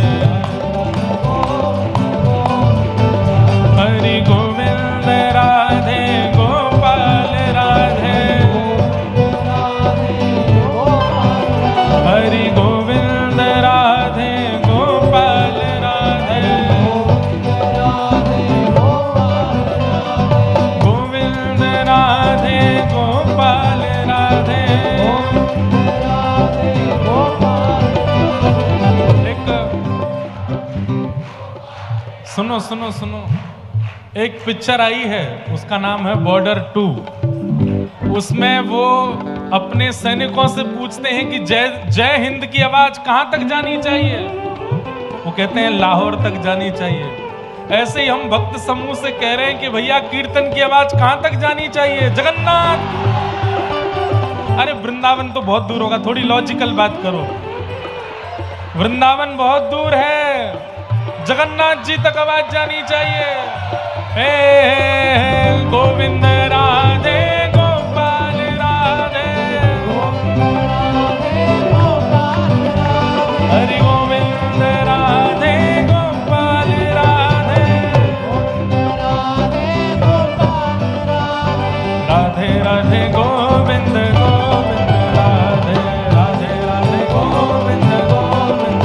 हरि गोविंद राधे गोपाल राधे, हरि गोविंद राधे गोपाल राधे, गोविंद राधे गोपाल राधे। एक सुनो सुनो सुनो, एक पिक्चर आई है, उसका नाम है बॉर्डर 2। उसमें वो अपने सैनिकों से पूछते हैं कि जय जय हिंद की आवाज कहां तक जानी चाहिए। वो कहते हैं लाहौर तक जानी चाहिए। ऐसे ही हम भक्त समूह से कह रहे हैं कि भैया कीर्तन की आवाज कहां तक जानी चाहिए? जगन्नाथ। अरे वृंदावन तो बहुत दूर होगा, थोड़ी लॉजिकल बात करो। वृंदावन बहुत दूर है, जगन्नाथ जी तक आवाज जानी चाहिए। हे गोविंद राधे गोपाल राधे, हरि गोविंद राधे गोपाल राधे, राधे राधे गोविंद गोविंद राधे, राधे राधे गोविंद गोविंद,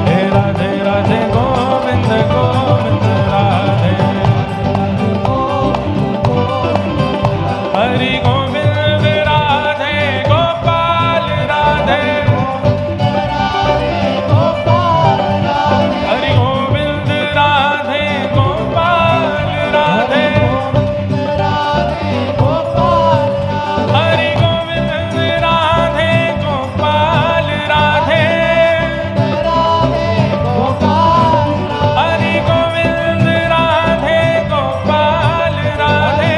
हे राधे राधे गोविंद गोविंद राधे, हरि गोविंद राधे गोपाल राधे, हरि गोविंद राधे गोपाल राधे, हरि गोविंद राधे गोपाल राधे, हरि गोविंद राधे गोपाल राधे,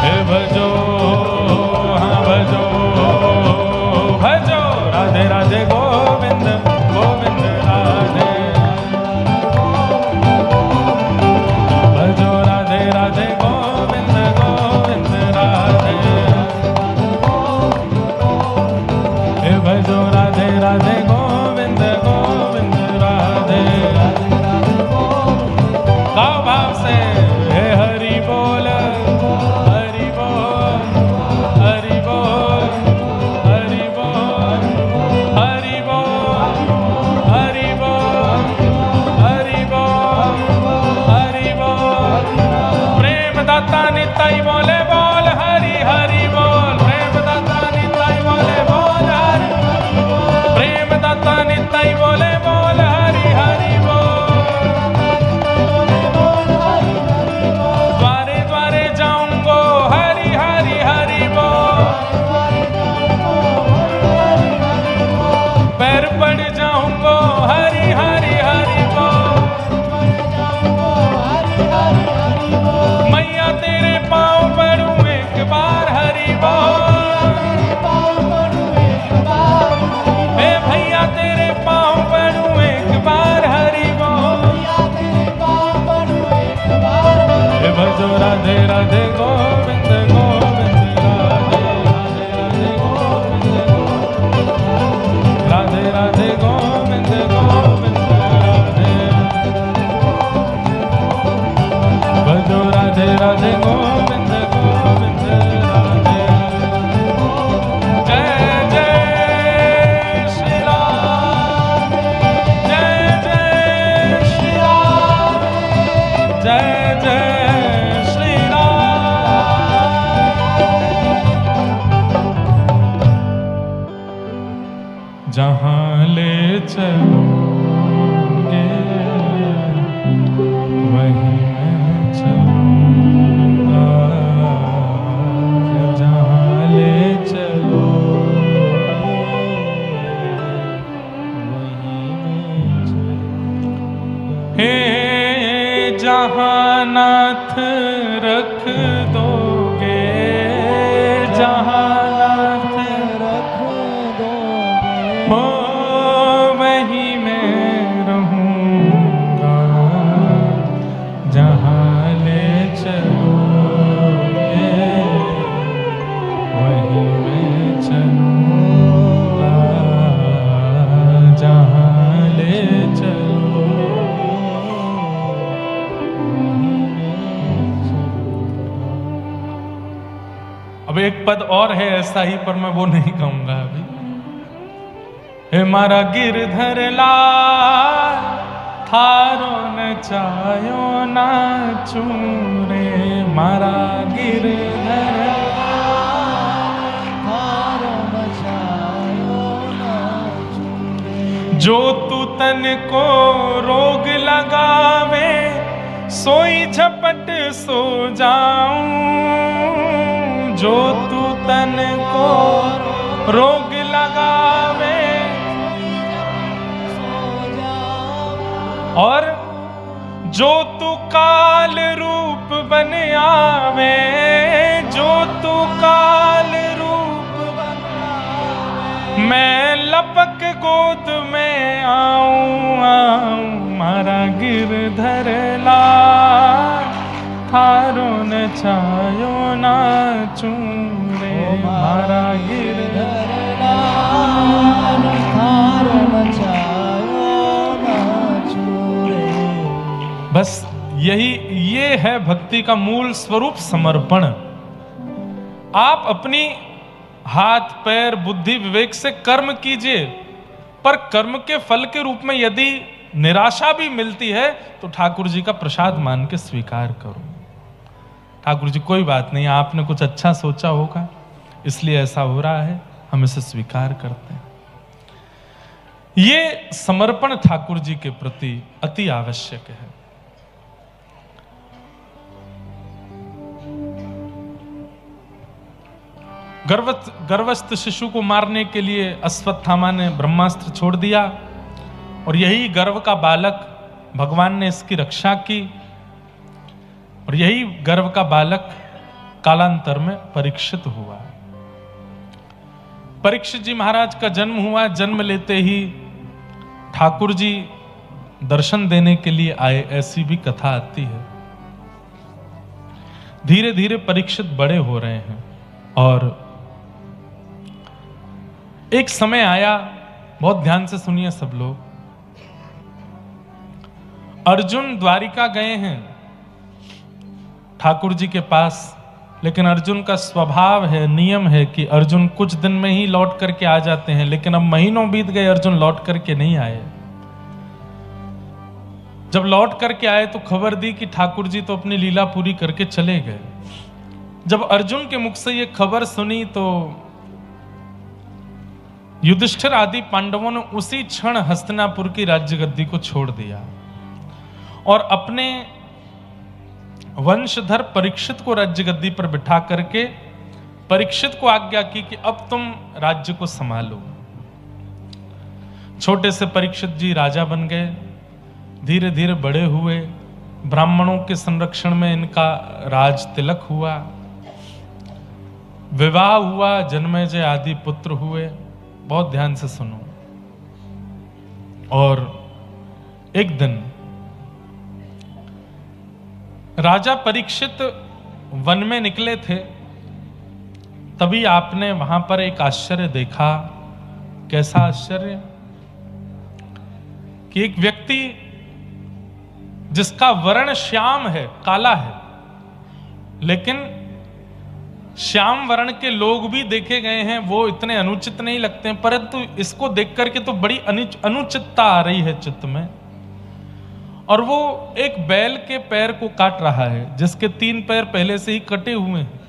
हे भजो, हाँ भजो, भजो राधे राधे गोविंद गोविंद राधे, भजो राधे राधे गोविंद गोविंद राधे, हे भजो राधे राधे गोविंद गोविंद राधे। गाओ भाव से, हे हरि बोल, हरि बोल, हरि बोल, हरि बोल, हरि बोल, हरि बोल, हरि बोल, हरि बोल। प्रेम दाता निताई बोले बोल हरि हरि बोल, प्रेम दाता निताई बोले बोल हरि, प्रेम दाता निताई बोले बोल हरि हरि बोल। द्वारे द्वारे जाऊंगो हरि हरि हरि बोल, पैर पड़ जाऊंगो हरि हरि हरि बोल, मैया तेरे पाँव पड़ूं एक बार हरि बोल, हे भैया तेरे पाँव पड़ूं एक बार हरि बोल, हे भजो राधे राधे गोविंद गोविंद गोविंद गोविंद राधे। जय जय श्री राम, जय जय श्री राम, जय जय श्री राम। जहाँ ले चलोगे वहीं मैं चलूंगा, जहाँ ले चलोगे वहीं मैं चलूंगा। हे जहाँ नाथ रख दोगे, जहाँ नाथ रख दोगे, हो वहीं मैं रहूंगा, जहाँ ले चलोगे वहीं मैं चलूंगा, जहाँ ले चलोगे वहीं मैं चलूंगा। अब एक पद और है ऐसा ही, पर मैं वो नहीं कहूंगा अभी। हे मारा गिरधर लाल थारो नचायो नाचू रे, मारा गिरधर लाल थारो नचायो नाचू रे। जो तू तन को रोग लगावे सोई झपट सो जाऊं, जो तू तन को रोग लगावे और जो तू काल रूप बन आवे, जो तू काल रूप बन आवे, मैं लपक गोद में आऊं आऊं, मारा गिरधर लाल थारो नचायो नाचू रे, मारा गिरधर लाल थारो नचायो नाचू रे। बस ये है भक्ति का मूल स्वरूप, समर्पण। आप अपनी हाथ पैर बुद्धि विवेक से कर्म कीजिए, पर कर्म के फल के रूप में यदि निराशा भी मिलती है तो ठाकुर जी का प्रसाद मान के स्वीकार करो। ठाकुर जी कोई बात नहीं, आपने कुछ अच्छा सोचा होगा इसलिए ऐसा हो रहा है, हम इसे स्वीकार करते हैं। ये समर्पण ठाकुर जी के प्रति अति आवश्यक है। गर्भस्थ शिशु को मारने के लिए अश्वत्थामा ने ब्रह्मास्त्र छोड़ दिया, और यही गर्भ का बालक भगवान ने इसकी रक्षा की, और यही गर्भ का बालक कालांतर में परीक्षित हुआ। परीक्षित जी महाराज का जन्म हुआ, जन्म लेते ही ठाकुर जी दर्शन देने के लिए आए, ऐसी भी कथा आती है। धीरे धीरे परीक्षित बड़े हो रहे हैं, और एक समय आया, बहुत ध्यान से सुनिए सब लोग। अर्जुन द्वारिका गए हैं ठाकुर जी के पास, लेकिन अर्जुन का स्वभाव है, नियम है कि अर्जुन कुछ दिन में ही लौट करके आ जाते हैं, लेकिन अब महीनों बीत गए, अर्जुन लौट करके नहीं आए। जब लौट करके आए तो खबर दी कि ठाकुर जी तो अपनी लीला पूरी करके चले गए। जब अर्जुन के मुख से ये खबर सुनी तो युधिष्ठिर आदि पांडवों ने उसी क्षण हस्तिनापुर की राज्य गद्दी को छोड़ दिया और अपने वंशधर परीक्षित को राज्य गद्दी पर बिठा करके परीक्षित को आज्ञा की कि अब तुम राज्य को संभालो। छोटे से परीक्षित जी राजा बन गए, धीरे धीरे बड़े हुए, ब्राह्मणों के संरक्षण में इनका राज तिलक हुआ, विवाह हुआ, जन्मेजय आदि पुत्र हुए। बहुत ध्यान से सुनो। और एक दिन राजा परीक्षित वन में निकले थे, तभी आपने वहां पर एक आश्चर्य देखा। कैसा आश्चर्य? कि एक व्यक्ति जिसका वर्ण श्याम है, काला है, लेकिन श्याम वर्ण के लोग भी देखे गए हैं, वो इतने अनुचित नहीं लगते हैं, परंतु इसको देख करके तो बड़ी अनुचितता आ रही है चित्त में। और वो एक बैल के पैर को काट रहा है जिसके 3 पैर पहले से ही कटे हुए हैं।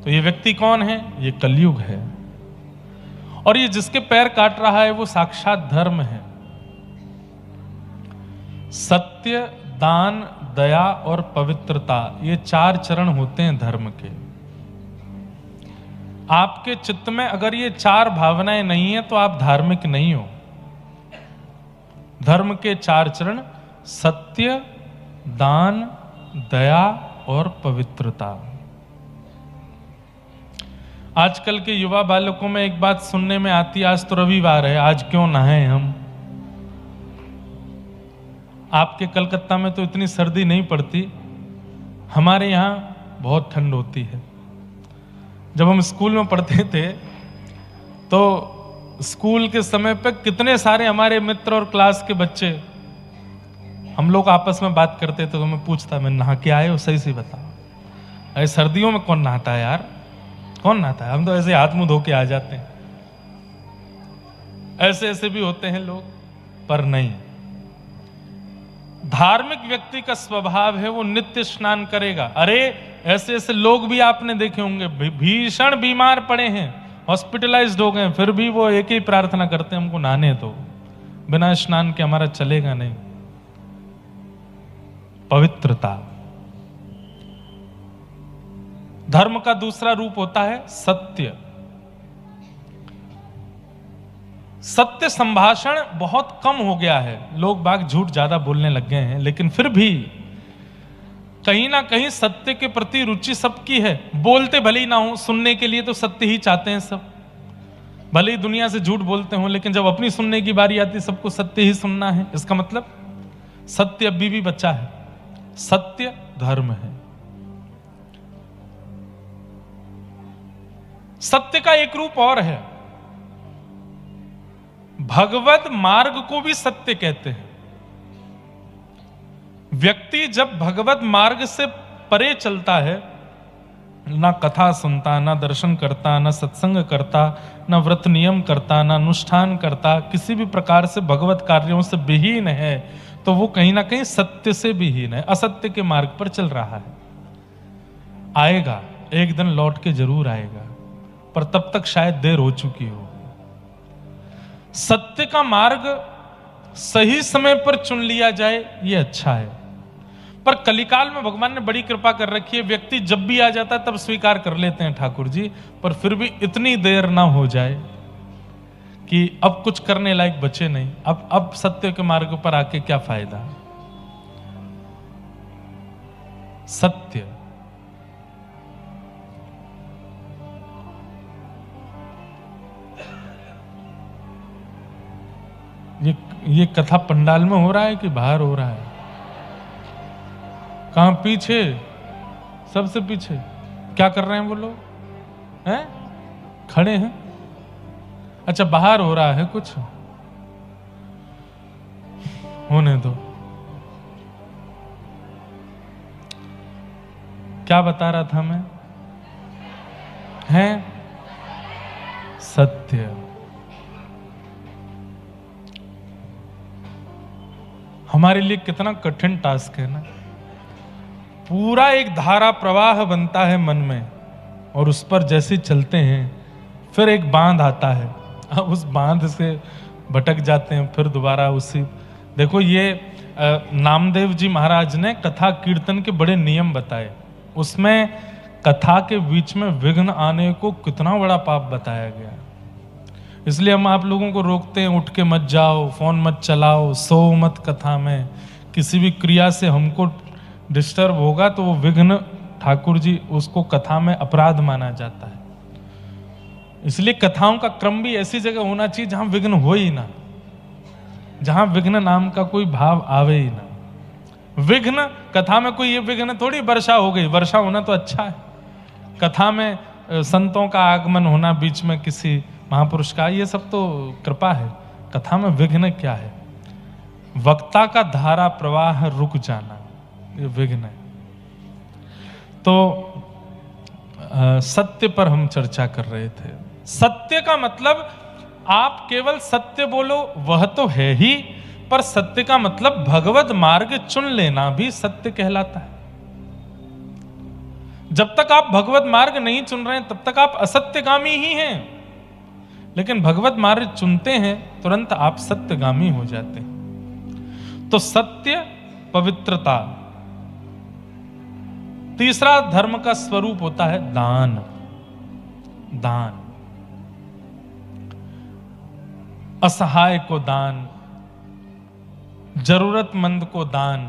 तो ये व्यक्ति कौन है? ये कलयुग है। और ये जिसके पैर काट रहा है वो साक्षात धर्म है। सत्य, दान, दया और पवित्रता, ये 4 चरण होते हैं धर्म के। आपके चित्त में अगर ये 4 भावनाएं नहीं है तो आप धार्मिक नहीं हो। धर्म के 4 चरण सत्य, दान, दया और पवित्रता। आजकल के युवा बालकों में एक बात सुनने में आती है, आज तो रविवार है, आज क्यों नहाएं हम। आपके कलकत्ता में तो इतनी सर्दी नहीं पड़ती, हमारे यहाँ बहुत ठंड होती है। जब हम स्कूल में पढ़ते थे तो स्कूल के समय पे कितने सारे हमारे मित्र और क्लास के बच्चे, हम लोग आपस में बात करते थे तो मैं पूछता, मैं नहा के आए हो? सही से बताओ। अरे सर्दियों में कौन नहाता है यार, कौन नहाता है? हम तो ऐसे हाथ मुंह धो के आ जाते हैं। ऐसे ऐसे भी होते हैं लोग, पर नहीं। धार्मिक व्यक्ति का स्वभाव है वो नित्य स्नान करेगा। अरे ऐसे ऐसे लोग भी आपने देखे होंगे, भीषण बीमार पड़े हैं, हॉस्पिटलाइज्ड हो गए, फिर भी वो एक ही प्रार्थना करते हैं, हमको नहाने दो, बिना स्नान के हमारा चलेगा नहीं। पवित्रता। धर्म का दूसरा रूप होता है सत्य। सत्य संभाषण बहुत कम हो गया है, लोग बाग झूठ ज्यादा बोलने लग गए हैं, लेकिन फिर भी कहीं ना कहीं सत्य के प्रति रुचि सबकी है। बोलते भले ही ना हो, सुनने के लिए तो सत्य ही चाहते हैं सब। भले ही दुनिया से झूठ बोलते हो, लेकिन जब अपनी सुनने की बारी आती है सबको सत्य ही सुनना है। इसका मतलब सत्य अभी भी बचा है। सत्य धर्म है। सत्य का एक रूप और है, भगवत मार्ग को भी सत्य कहते हैं। व्यक्ति जब भगवत मार्ग से परे चलता है, ना कथा सुनता, ना दर्शन करता, ना सत्संग करता, ना व्रत नियम करता, ना अनुष्ठान करता, किसी भी प्रकार से भगवत कार्यों से विहीन है, तो वो कहीं ना कहीं सत्य से विहीन है, असत्य के मार्ग पर चल रहा है। आएगा एक दिन, लौट के जरूर आएगा, पर तब तक शायद देर हो चुकी हो। सत्य का मार्ग सही समय पर चुन लिया जाए, ये अच्छा है। पर कलिकाल में भगवान ने बड़ी कृपा कर रखी है, व्यक्ति जब भी आ जाता है तब स्वीकार कर लेते हैं ठाकुर जी, पर फिर भी इतनी देर ना हो जाए कि अब कुछ करने लायक बचे नहीं। अब सत्य के मार्ग पर आके क्या फायदा। सत्य। ये कथा पंडाल में हो रहा है कि बाहर हो रहा है? कहां? पीछे, सबसे पीछे। क्या कर रहे हैं वो लोग? हैं? खड़े हैं। अच्छा, बाहर हो रहा है कुछ, होने दो। क्या बता रहा था मैं? हैं? सत्य। हमारे लिए कितना कठिन टास्क है ना। पूरा एक धारा प्रवाह बनता है मन में, और उस पर जैसे चलते हैं फिर एक बांध आता है, अब उस बांध से भटक जाते हैं, फिर दोबारा उसी। देखो ये नामदेव जी महाराज ने कथा कीर्तन के बड़े नियम बताए, उसमें कथा के बीच में विघ्न आने को कितना बड़ा पाप बताया गया। इसलिए हम आप लोगों को रोकते हैं, उठ के मत जाओ, फोन मत चलाओ, सो मत कथा में। किसी भी क्रिया से हमको डिस्टर्ब होगा तो वो विघ्न, ठाकुर जी उसको कथा में अपराध माना जाता है। इसलिए कथाओं का क्रम भी ऐसी जगह होना चाहिए जहां विघ्न हो ही ना, जहां विघ्न नाम का कोई भाव आवे ही ना। विघ्न कथा में कोई, ये विघ्न थोड़ी वर्षा हो गई, वर्षा होना तो अच्छा है। कथा में संतों का आगमन होना, बीच में किसी महापुरुष का, ये सब तो कृपा है। कथा में विघ्न क्या है? वक्ता का धारा प्रवाह रुक जाना, ये विघ्न है। तो सत्य पर हम चर्चा कर रहे थे। सत्य का मतलब आप केवल सत्य बोलो वह तो है ही, पर सत्य का मतलब भगवत मार्ग चुन लेना भी सत्य कहलाता है। जब तक आप भगवत मार्ग नहीं चुन रहे हैं तब तक आप असत्यगामी ही हैं, लेकिन भगवत मार्ग चुनते हैं तुरंत आप सत्यगामी हो जाते हैं। तो सत्य, पवित्रता। तीसरा धर्म का स्वरूप होता है दान। दान, असहाय को दान, जरूरतमंद को दान।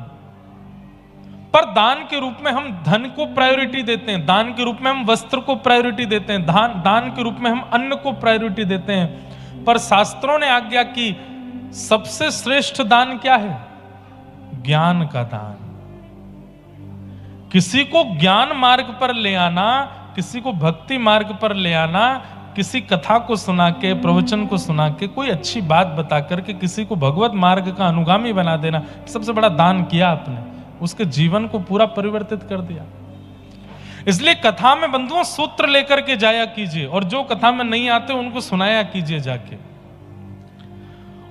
पर दान के रूप में हम धन को प्रायोरिटी देते हैं, दान के रूप में हम वस्त्र को प्रायोरिटी देते हैं, दान के रूप में हम अन्न को प्रायोरिटी देते हैं। पर शास्त्रों ने आज्ञा की सबसे श्रेष्ठ दान क्या है? ज्ञान का दान। किसी को ज्ञान मार्ग पर ले आना, किसी को भक्ति मार्ग पर ले आना, किसी कथा को सुना के, प्रवचन को सुना के, कोई अच्छी बात बता करके किसी को भगवत मार्ग का अनुगामी बना देना, सबसे बड़ा दान किया आपने। उसके जीवन को पूरा परिवर्तित कर दिया। इसलिए कथा में बंधुओं सूत्र लेकर के जाया कीजिए, और जो कथा में नहीं आते उनको सुनाया कीजिए जाके,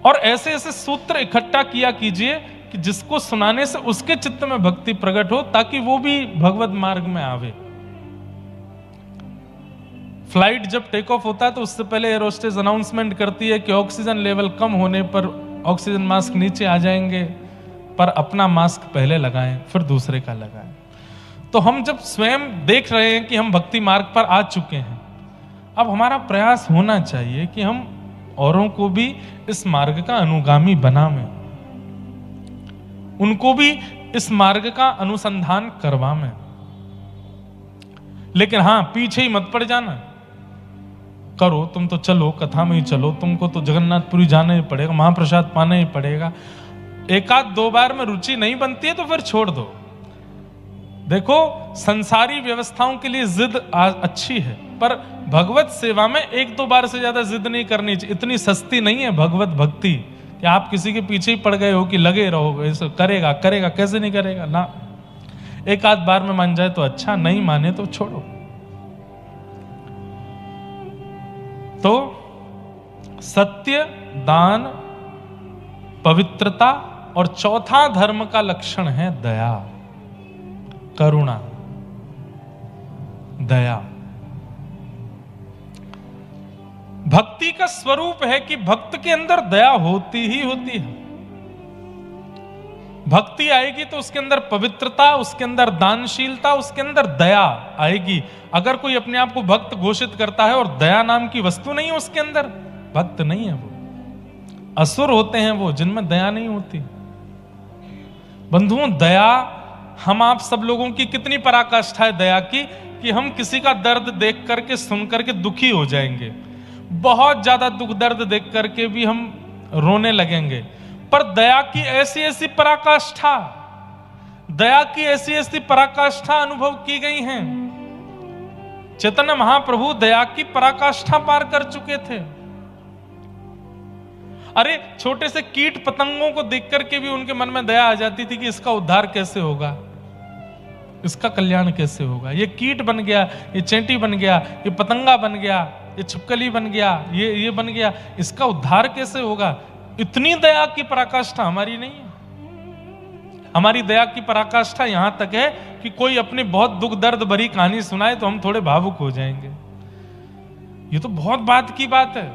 और ऐसे ऐसे सूत्र इकट्ठा किया कीजिए कि जिसको सुनाने से उसके चित्त में भक्ति प्रकट हो, ताकि वो भी भगवत मार्ग में आवे। फ्लाइट जब टेक ऑफ होता है तो उससे पहले एयर होस्टेस अनाउंसमेंट करती है कि ऑक्सीजन लेवल कम होने पर ऑक्सीजन मास्क नीचे आ जाएंगे, पर अपना मास्क पहले लगाएं फिर दूसरे का लगाएं। तो हम जब स्वयं देख रहे हैं कि हम भक्ति मार्ग पर आ चुके हैं, अब हमारा प्रयास होना चाहिए कि हम औरों को भी इस मार्ग का अनुगामी बनावें, उनको भी इस मार्ग का अनुसंधान करवावें। लेकिन हां, पीछे ही मत पड़ जाना। करो, तुम तो चलो, कथा में ही चलो, तुमको तो जगन्नाथपुरी जाना ही पड़ेगा, महाप्रसाद पाना ही पड़ेगा। एक आध दो बार में रुचि नहीं बनती है तो फिर छोड़ दो। देखो, संसारी व्यवस्थाओं के लिए जिद अच्छी है, पर भगवत सेवा में एक दो बार से ज्यादा जिद नहीं करनी चाहिए। इतनी सस्ती नहीं है भगवत भक्ति कि आप किसी के पीछे ही पड़ गए हो कि लगे रहो, ऐसे करेगा करेगा, कैसे नहीं करेगा ना। एक आध बार में मान जाए तो अच्छा, नहीं माने तो छोड़ो। तो सत्य, दान, पवित्रता, और चौथा धर्म का लक्षण है दया, करुणा, दया। भक्ति का स्वरूप है कि भक्त के अंदर दया होती ही होती है। भक्ति आएगी तो उसके अंदर पवित्रता, उसके अंदर दानशीलता, उसके अंदर दया आएगी। अगर कोई अपने आप को भक्त घोषित करता है और दया नाम की वस्तु नहीं है उसके अंदर, भक्त नहीं है वो। असुर होते हैं वो जिनमें दया नहीं होती। बंधुओं, दया, हम आप सब लोगों की कितनी पराकाष्ठा है दया की, कि हम किसी का दर्द देख करके, सुन करके दुखी हो जाएंगे, बहुत ज्यादा दुख दर्द देख करके भी हम रोने लगेंगे। पर दया की ऐसी ऐसी पराकाष्ठा, दया की ऐसी ऐसी पराकाष्ठा अनुभव की गई हैं। चैतन्य महाप्रभु दया की पराकाष्ठा पार कर चुके थे। अरे, छोटे से कीट पतंगों को देख करके भी उनके मन में दया आ जाती थी कि इसका उद्धार कैसे होगा, इसका कल्याण कैसे होगा। ये कीट बन गया, ये चेंटी बन गया, ये पतंगा बन गया, ये छिपकली बन गया, ये बन गया, इसका उद्धार कैसे होगा। इतनी दया की पराकाष्ठा हमारी नहीं है। हमारी दया की पराकाष्ठा यहां तक है कि कोई अपनी बहुत दुख दर्द भरी कहानी सुनाए तो हम थोड़े भावुक हो जाएंगे। ये तो बहुत बात की बात है,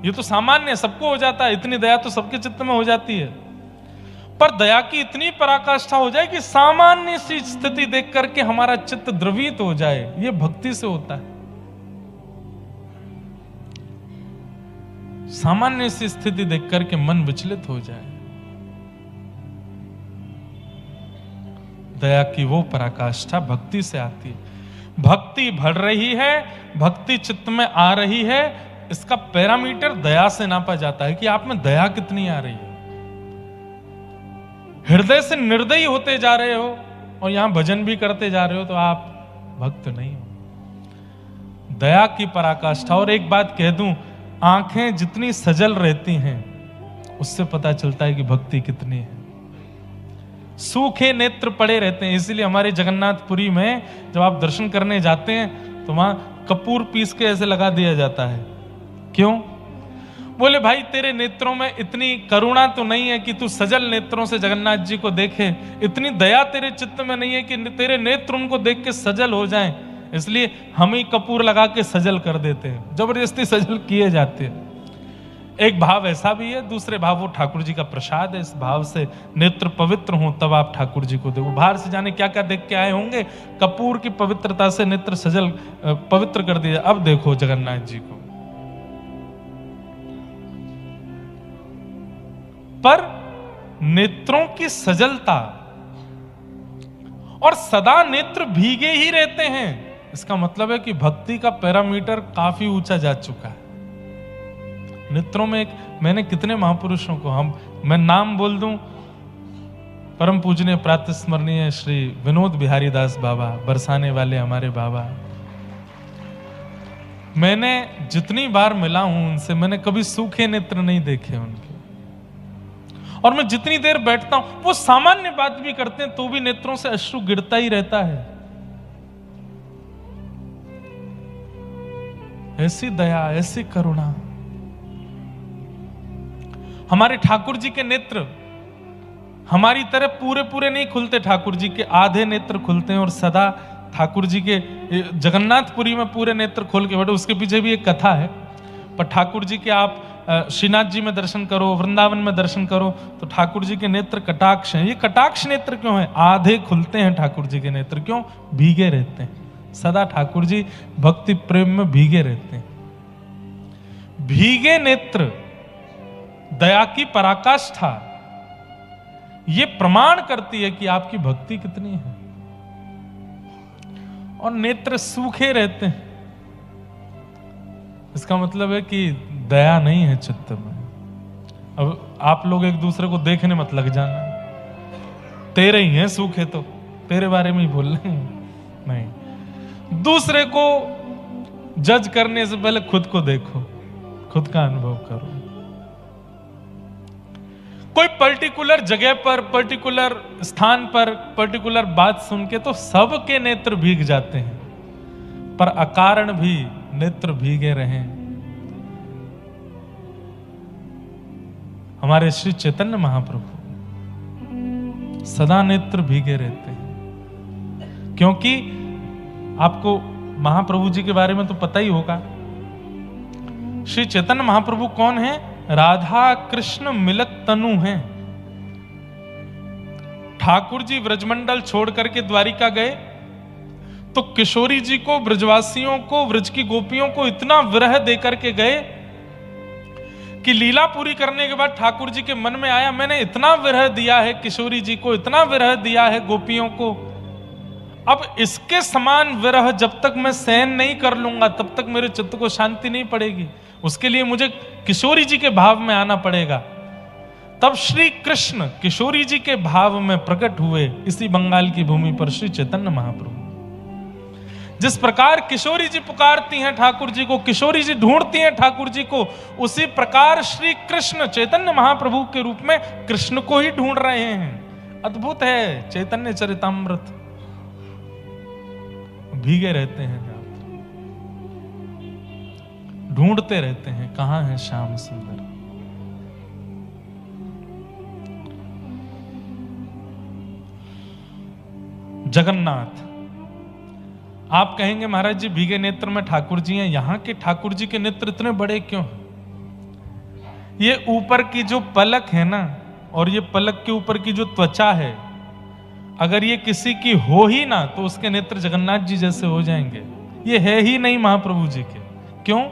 ये तो सामान्य है, सबको हो जाता है। इतनी दया तो सबके चित्त में हो जाती है। पर दया की इतनी पराकाष्ठा हो जाए कि सामान्य सी स्थिति देख करके हमारा चित्त द्रवित हो जाए, ये भक्ति से होता है। सामान्य सी स्थिति देख करके मन विचलित हो जाए, दया की वो पराकाष्ठा भक्ति से आती है। भक्ति बढ़ रही है, भक्ति चित्त में आ रही है, इसका पैरामीटर दया से नापा जाता है कि आप में दया कितनी आ रही है। हृदय से निर्दयी होते जा रहे हो और यहां भजन भी करते जा रहे हो तो आप भक्त नहीं हो। दया की पराकाष्ठा। और एक बात कह दूं, आंखें जितनी सजल रहती हैं उससे पता चलता है कि भक्ति कितनी है। सूखे नेत्र पड़े रहते हैं। इसीलिए हमारे जगन्नाथपुरी में जब आप दर्शन करने जाते हैं तो वहां कपूर पीस के ऐसे लगा दिया जाता है। क्यों? बोले भाई तेरे नेत्रों में इतनी करुणा तो नहीं है कि तू सजल नेत्रों से जगन्नाथ जी को देखे, इतनी दया तेरे चित्त में नहीं है कि तेरे नेत्र उनको देख के सजल हो जाएं, इसलिए हम ही कपूर लगा के सजल कर देते हैं, जबरदस्ती सजल किए जाते हैं। एक भाव ऐसा भी है, दूसरे भाव वो ठाकुर जी का प्रसाद है। इस भाव से नेत्र पवित्र हो तब आप ठाकुर जी को देखो। बाहर से जाने क्या क्या देख के आए होंगे, कपूर की पवित्रता से नेत्र सजल पवित्र कर दिया। अब देखो जगन्नाथ जी को। पर नेत्रों की सजलता और सदा नेत्र भीगे ही रहते हैं, इसका मतलब है कि भक्ति का पैरामीटर काफी ऊंचा जा चुका है। नेत्रों में मैंने कितने महापुरुषों को मैं नाम बोल दूं, परम पूजनीय प्रातस्मरणीय श्री विनोद बिहारी दास बाबा, बरसाने वाले हमारे बाबा, मैंने जितनी बार मिला हूं उनसे, मैंने कभी सूखे नेत्र नहीं देखे उनके। और मैं जितनी देर बैठता हूं, वो सामान्य बात भी करते हैं तो भी नेत्रों से अश्रु गिरता ही रहता है। ऐसी दया, ऐसी करुणा। हमारे ठाकुर जी के नेत्र हमारी तरह पूरे पूरे नहीं खुलते, ठाकुर जी के आधे नेत्र खुलते हैं। और सदा ठाकुर जी के जगन्नाथपुरी में पूरे नेत्र खोल के बैठे। उसके पीछे भी एक कथा है। पर ठाकुर जी के आप श्रीनाथ जी में दर्शन करो, वृंदावन में दर्शन करो, तो ठाकुर जी के नेत्र कटाक्ष हैं। ये कटाक्ष नेत्र क्यों है? आधे खुलते हैं ठाकुर जी के नेत्र। क्यों? भीगे रहते हैं सदा। ठाकुर जी भक्ति प्रेम में भीगे रहते हैं। भीगे नेत्र दया की पराकाष्ठा ये प्रमाण करती है कि आपकी भक्ति कितनी है। और नेत्र सूखे रहते हैं, इसका मतलब है कि दया नहीं है चित्त में। अब आप लोग एक दूसरे को देखने मत लग जाना, तेरे ही हैं सूखे, तो तेरे बारे में ही बोल रहे हैं। नहीं, दूसरे को जज करने से पहले खुद को देखो, खुद का अनुभव करो। कोई पर्टिकुलर जगह पर, पर्टिकुलर स्थान पर, पर्टिकुलर बात सुन के तो सबके नेत्र भीग जाते हैं, पर अकारण भी नेत्र भीगे रहें। हमारे श्री चैतन्य महाप्रभु सदा नेत्र भीगे रहते हैं। क्योंकि आपको महाप्रभु जी के बारे में तो पता ही होगा। श्री चैतन्य महाप्रभु कौन है? राधा कृष्ण मिलत तनु हैं। ठाकुर जी ब्रजमंडल छोड़ करके द्वारिका गए तो किशोरी जी को, ब्रजवासियों को, ब्रज की गोपियों को इतना विरह देकर के गए कि लीला पूरी करने के बाद ठाकुर जी के मन में आया, मैंने इतना विरह दिया है किशोरी जी को, इतना विरह दिया है गोपियों को, अब इसके समान विरह जब तक मैं सहन नहीं कर लूंगा तब तक मेरे चित्त को शांति नहीं पड़ेगी। उसके लिए मुझे किशोरी जी के भाव में आना पड़ेगा। तब श्री कृष्ण किशोरी जी के भाव में प्रकट हुए इसी बंगाल की भूमि पर श्री चैतन्य महाप्रभु। जिस प्रकार किशोरी जी पुकारती हैं ठाकुर जी को, किशोरी जी ढूंढती हैं ठाकुर जी को, उसी प्रकार श्री कृष्ण चैतन्य महाप्रभु के रूप में कृष्ण को ही ढूंढ रहे हैं। अद्भुत है चैतन्य चरितामृत। भीगे रहते हैं, ढूंढते रहते हैं, कहां है श्याम सुंदर। जगन्नाथ, आप कहेंगे महाराज जी भीगे नेत्र में ठाकुर जी हैं, यहां के ठाकुर जी के नेत्र इतने बड़े क्यों हैं? ये ऊपर की जो पलक है ना, और ये पलक के ऊपर की जो त्वचा है, अगर ये किसी की हो ही ना तो उसके नेत्र जगन्नाथ जी जैसे हो जाएंगे। ये है ही नहीं महाप्रभु जी के। क्यों?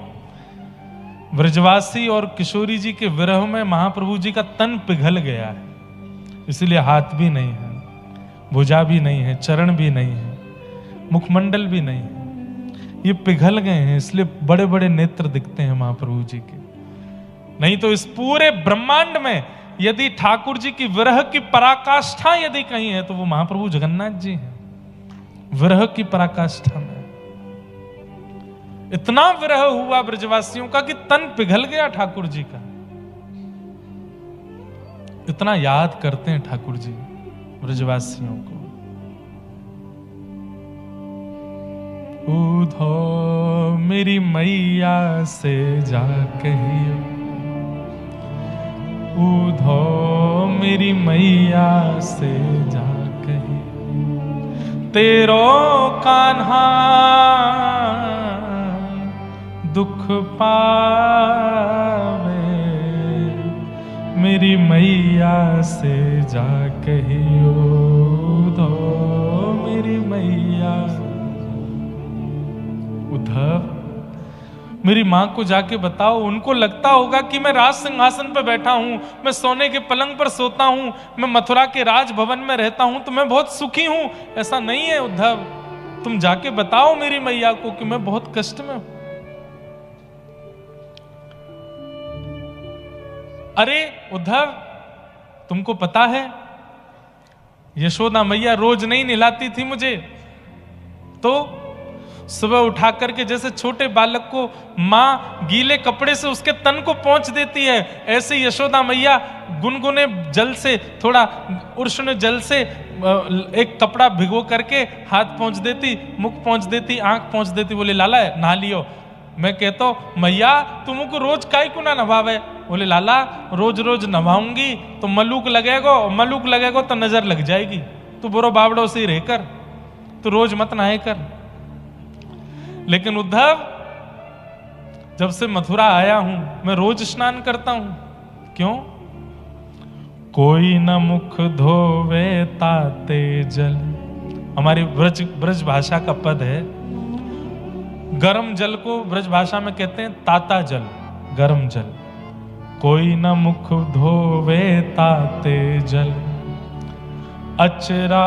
ब्रजवासी और किशोरी जी के विरह में महाप्रभु जी का तन पिघल गया है, इसलिए हाथ भी नहीं है, भुजा भी नहीं है, चरण भी नहीं है, मुखमंडल भी नहीं है, ये पिघल गए हैं, इसलिए बड़े बड़े नेत्र दिखते हैं महाप्रभु जी के। नहीं तो इस पूरे ब्रह्मांड में यदि ठाकुर जी की विरह की पराकाष्ठा यदि कहीं है तो वो महाप्रभु जगन्नाथ जी हैं। विरह की पराकाष्ठा में इतना विरह हुआ ब्रजवासियों का कि तन पिघल गया ठाकुर जी का। इतना याद करते हैं ठाकुर जी, ब्रजवासियों को। उधो मेरी मैया से जा कहियो, उधो मेरी मैया से जा कहियो, तेरो कान्हा दुख पावे, मेरी मैया से जा कहियो, उधो मेरी मैया। उद्धव, मेरी माँ को जाके बताओ, उनको लगता होगा कि मैं राज सिंहासन पर बैठा हूं, मैं सोने के पलंग पर सोता हूं, मैं मथुरा के राजभवन में रहता हूं, तो मैं बहुत सुखी हूं। ऐसा नहीं है उद्धव, तुम जाके बताओ मेरी मैया को कि मैं बहुत कष्ट में हूं। अरे उद्धव, तुमको पता है यशोदा मैया रोज नहीं नहलाती थी मुझे, तो सुबह उठा करके जैसे छोटे बालक को माँ गीले कपड़े से उसके तन को पोंछ देती है, ऐसे यशोदा मैया गुनगुने जल से, थोड़ा उष्ण जल से एक कपड़ा भिगो करके हाथ पोंछ देती, मुख पोंछ देती, आंख पोंछ देती, बोले लाला नहा लियो। मैं कहता हूं मैया तुमको रोज काई को ना नभावे? बोले लाला रोज रोज नभाऊंगी तो मलूक लगेगा तो नजर लग जाएगी, तू बुरो बावड़ो से रहकर तो रोज मत नहाए कर। लेकिन उद्धव, जब से मथुरा आया हूं मैं रोज स्नान करता हूं। क्यों? कोई न मुख धोवे ताते जल, हमारी ब्रज भाषा का पद है। गर्म जल को ब्रज भाषा में कहते हैं ताता जल, गर्म जल। कोई न मुख धोवे ताते जल, अचरा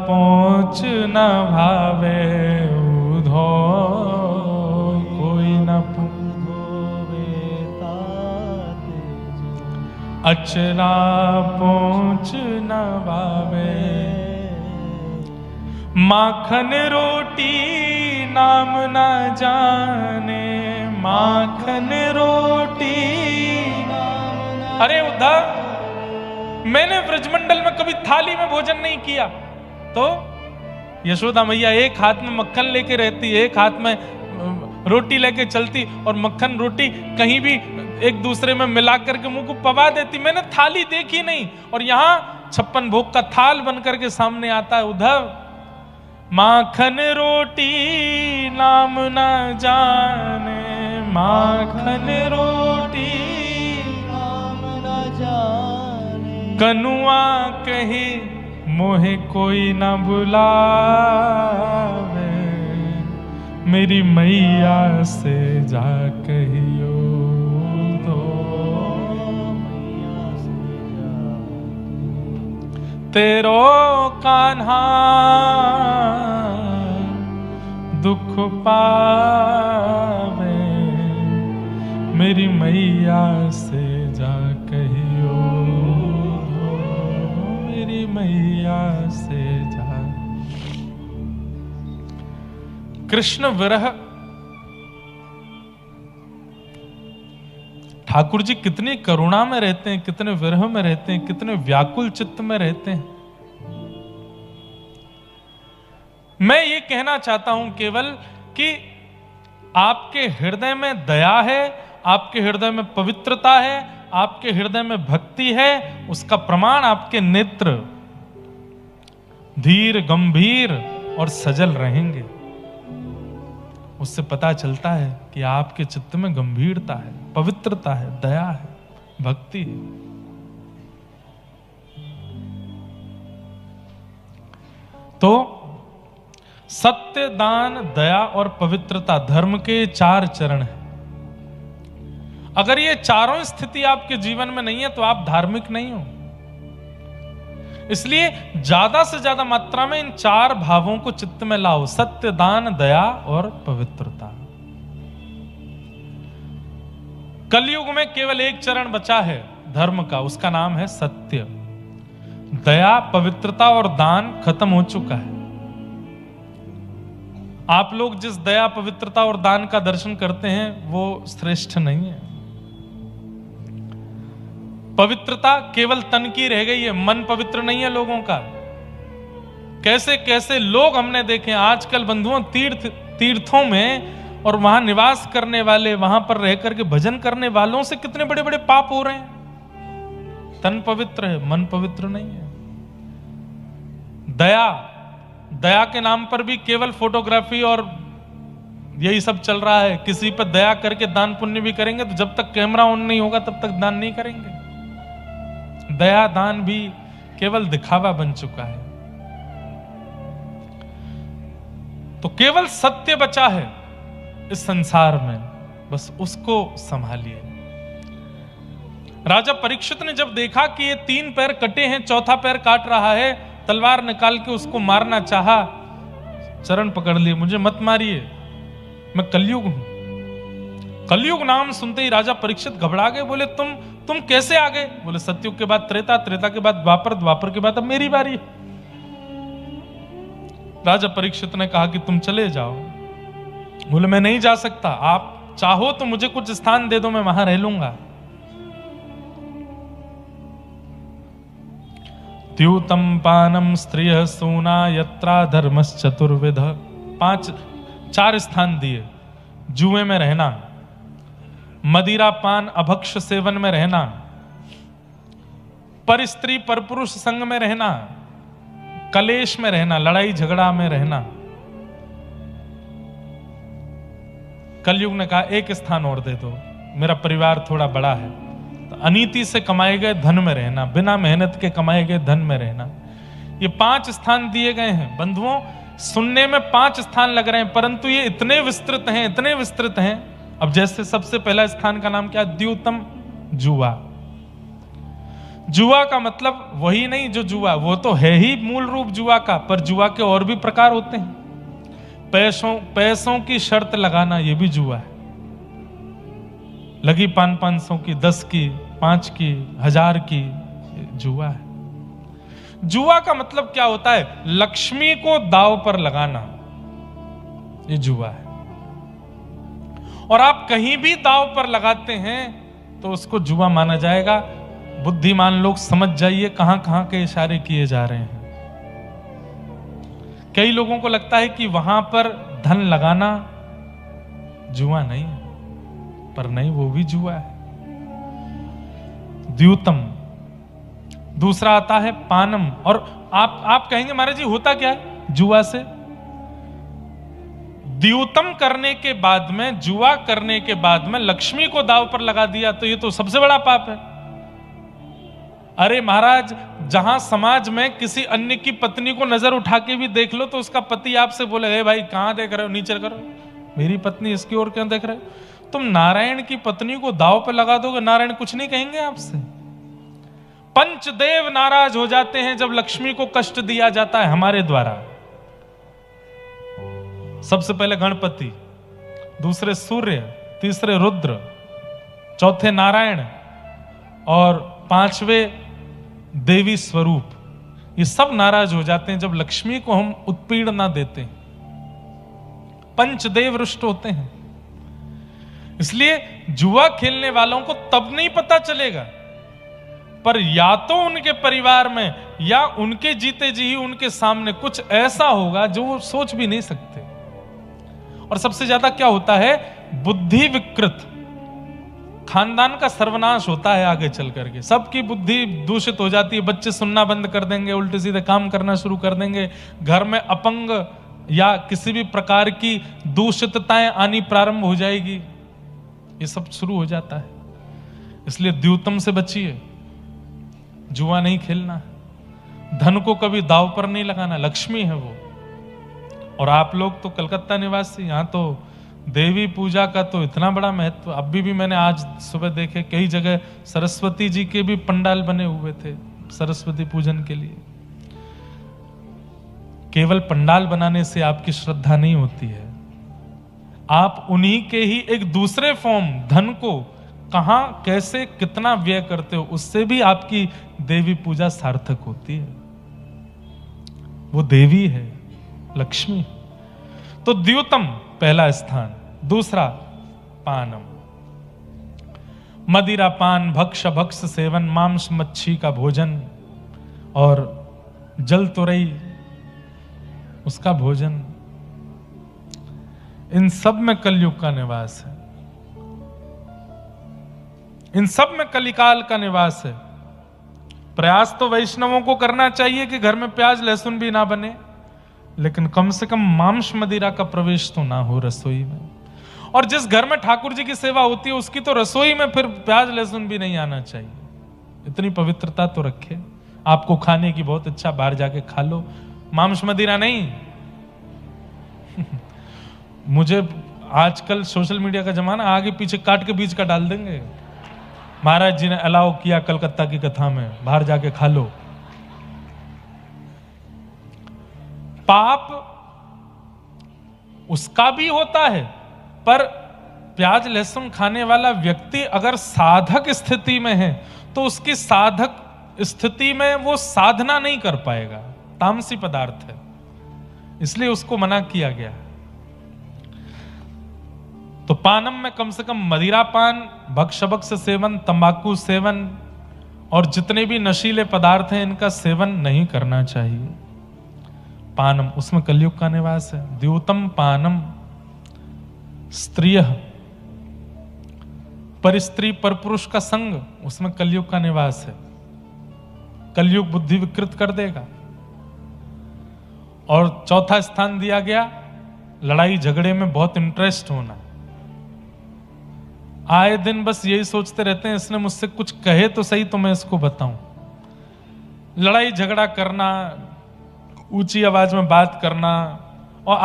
पहुंच न भावे उधो, कोई न धोवे ताते जल, अचरा पहुंच न भावे। माखन रोटी नाम न जाने, माखन रोटी नाम न। अरे उद्धव, मैंने ब्रजमंडल में कभी थाली में भोजन नहीं किया, तो यशोदा मैया एक हाथ में मक्खन लेके रहती, एक हाथ में रोटी लेके चलती, और मक्खन रोटी कहीं भी एक दूसरे में मिला करके मुंह को पवा देती। मैंने थाली देखी नहीं, और यहां 56 भोग का थाल बन करके सामने आता है। उद्धव, माखन रोटी नाम न जाने, माखन रोटी नाम न जाने, कनुआ कही मोहे कोई न बुलावे, मेरी मैया से जा कहियो तो, मैया से जा तेरो कान्हा दुख पावे, मेरी मैया से जा कहियो, मेरी मैया से जा। कृष्ण विरह, ठाकुर जी कितनी करुणा में रहते हैं, कितने विरह में रहते हैं, कितने व्याकुल चित्त में रहते हैं। मैं ये कहना चाहता हूं केवल कि आपके हृदय में दया है, आपके हृदय में पवित्रता है, आपके हृदय में भक्ति है, उसका प्रमाण आपके नेत्र धीर गंभीर और सजल रहेंगे। उससे पता चलता है कि आपके चित्त में गंभीरता है, पवित्रता है, दया है, भक्ति है। तो सत्य, दान, दया और पवित्रता धर्म के 4 चरण हैं। अगर ये चारों स्थिति आपके जीवन में नहीं है तो आप धार्मिक नहीं हो। इसलिए ज्यादा से ज्यादा मात्रा में इन 4 भावों को चित्त में लाओ, सत्य, दान, दया और पवित्रता। कलयुग में केवल एक चरण बचा है धर्म का, उसका नाम है सत्य। दया, पवित्रता और दान खत्म हो चुका है। आप लोग जिस दया, पवित्रता और दान का दर्शन करते हैं वो श्रेष्ठ नहीं है। पवित्रता केवल तन की रह गई है, मन पवित्र नहीं है लोगों का। कैसे कैसे लोग हमने देखे आजकल बंधुओं, तीर्थों में और वहां निवास करने वाले, वहां पर रह करके भजन करने वालों से कितने बड़े बड़े पाप हो रहे हैं। तन पवित्र है, मन पवित्र नहीं है। दया के नाम पर भी केवल फोटोग्राफी और यही सब चल रहा है। किसी पर दया करके दान पुण्य भी करेंगे तो जब तक कैमरा ऑन नहीं होगा तब तक दान नहीं करेंगे। दया दान भी केवल दिखावा बन चुका है। तो केवल सत्य बचा है इस संसार में, बस उसको संभालिए। राजा परीक्षित ने जब देखा कि ये 3 पैर कटे हैं, चौथा पैर काट रहा है, तलवार निकाल के उसको मारना चाहा, चरण पकड़ लिए, मुझे मत मारिए, मैं कलयुग हूं। कलयुग नाम सुनते ही राजा परीक्षित घबरा गए। बोले तुम कैसे आ गए? बोले सतयुग के बाद त्रेता, त्रेता के बाद द्वापर, द्वापर के बाद अब मेरी बारी। राजा परीक्षित ने कहा कि तुम चले जाओ। बोले मैं नहीं जा सकता, आप चाहो तो मुझे कुछ स्थान दे दो, मैं वहां रह लूंगा। द्यूतम पानम स्त्रिय सूना यत्रा धर्मश्चतुर्विध। 4 स्थान दिए। जुए में रहना, मदिरा पान अभक्ष सेवन में रहना, पर स्त्री पर पुरुष संग में रहना, कलेश में रहना, लड़ाई झगड़ा में रहना। कलयुग ने कहा 1 स्थान और दे दो, मेरा परिवार थोड़ा बड़ा है। तो अनीति से कमाए गए धन में रहना, बिना मेहनत के कमाए गए धन में रहना। ये 5 स्थान दिए गए हैं। बंधुओं, सुनने में 5 स्थान लग रहे हैं, परंतु ये इतने विस्तृत हैं, इतने विस्तृत हैं। अब जैसे सबसे पहला स्थान का नाम क्या? द्यूतम, जुआ। जुआ का मतलब वही नहीं जो जुआ, वो तो है ही मूल रूप जुआ का, पर जुआ के और भी प्रकार होते हैं। पैसों की शर्त लगाना, ये भी जुआ है। लगी 500 की, 10 की, 5 की, 1000 की, जुआ है। जुआ का मतलब क्या होता है? लक्ष्मी को दांव पर लगाना, ये जुआ है। और आप कहीं भी दांव पर लगाते हैं तो उसको जुआ माना जाएगा। बुद्धिमान लोग समझ जाइए कहां कहां के इशारे किए जा रहे हैं। कई लोगों को लगता है कि वहां पर धन लगाना जुआ नहीं है, पर नहीं, वो भी जुआ है। द्यूतम। दूसरा आता है पानम। और आप कहेंगे महाराज जी होता क्या है जुआ से? द्यूतम करने के बाद में, जुआ करने के बाद में लक्ष्मी को दांव पर लगा दिया तो ये तो सबसे बड़ा पाप है। अरे महाराज, जहां समाज में किसी अन्य की पत्नी को नजर उठा के भी देख लो तो उसका पति आपसे बोले, हे भाई कहां देख रहे हो, नीचे करो, मेरी पत्नी इसकी ओर क्यों देख रहे हो? तुम नारायण की पत्नी को दांव पर लगा दोगे, नारायण कुछ नहीं कहेंगे आपसे। पंचदेव नाराज हो जाते हैं जब लक्ष्मी को कष्ट दिया जाता है हमारे द्वारा। सबसे पहले गणपति, दूसरे सूर्य, तीसरे रुद्र, चौथे नारायण और 5वें देवी स्वरूप। ये सब नाराज हो जाते हैं जब लक्ष्मी को हम उत्पीड़न ना देते हैं। पंचदेव रुष्ट होते हैं। इसलिए जुआ खेलने वालों को तब नहीं पता चलेगा, पर या तो उनके परिवार में या उनके जीते जी ही उनके सामने कुछ ऐसा होगा जो वो सोच भी नहीं सकते। और सबसे ज्यादा क्या होता है? बुद्धि विकृत, खानदान का सर्वनाश होता है। आगे चल करके सबकी बुद्धि दूषित हो जाती है। बच्चे सुनना बंद कर देंगे, उल्टे सीधे काम करना शुरू कर देंगे। घर में अपंग या किसी भी प्रकार की दूषितताएं आनी प्रारंभ हो जाएगी। ये सब शुरू हो जाता है। इसलिए द्यूतम से बचिए, जुआ नहीं खेलना, धन को कभी दांव पर नहीं लगाना, लक्ष्मी है वो। और आप लोग तो कलकत्ता निवासी, यहां तो देवी पूजा का तो इतना बड़ा महत्व। अभी भी मैंने आज सुबह देखे कई जगह सरस्वती जी के भी पंडाल बने हुए थे सरस्वती पूजन के लिए। केवल पंडाल बनाने से आपकी श्रद्धा नहीं होती है, आप उन्हीं के ही एक दूसरे फॉर्म धन को कहां कैसे कितना व्यय करते हो, उससे भी आपकी देवी पूजा सार्थक होती है। वो देवी है, लक्ष्मी। तो द्यूतम पहला स्थान। दूसरा पानम, मदिरा पान, भक्ष भक्ष सेवन, मांस मच्छी का भोजन और जल तुरई, उसका भोजन, इन सब में कलयुग का निवास है, इन सब में कलिकाल का निवास है। प्रयास तो वैष्णवों को करना चाहिए कि घर में प्याज लहसुन भी ना बने, लेकिन कम से कम मांस मदिरा का प्रवेश तो ना हो रसोई में। और जिस घर में ठाकुर जी की सेवा होती है उसकी तो रसोई में फिर प्याज लहसुन भी नहीं आना चाहिए। इतनी पवित्रता तो रखे। आपको खाने की बहुत इच्छा, बाहर जाके खा लो, मांस मदिरा नहीं। मुझे आजकल सोशल मीडिया का जमाना, आगे पीछे काट के बीच का डाल देंगे। महाराज जी ने अलाउ किया कलकत्ता की कथा में, बाहर जाके खा लो। पाप उसका भी होता है, पर प्याज लहसुन खाने वाला व्यक्ति अगर साधक स्थिति में है तो उसकी साधक स्थिति में वो साधना नहीं कर पाएगा, तामसी पदार्थ है, इसलिए उसको मना किया गया। तो पानम में कम से कम मदिरा पान, भक्षभक से सेवन, तंबाकू सेवन और जितने भी नशीले पदार्थ हैं इनका सेवन नहीं करना चाहिए। पानम, उसमें कलयुग का निवास है। द्यूतम पानम स्त्रिय, पर स्त्री पर पुरुष का संग, उसमें कलयुग का निवास है। कलयुग बुद्धि विकृत कर देगा। और चौथा स्थान दिया गया लड़ाई झगड़े में बहुत इंटरेस्ट होना। आए दिन बस यही सोचते रहते हैं इसने मुझसे कुछ कहे तो सही तो मैं इसको बताऊं। लड़ाई झगड़ा करना, ऊंची आवाज में बात करना, और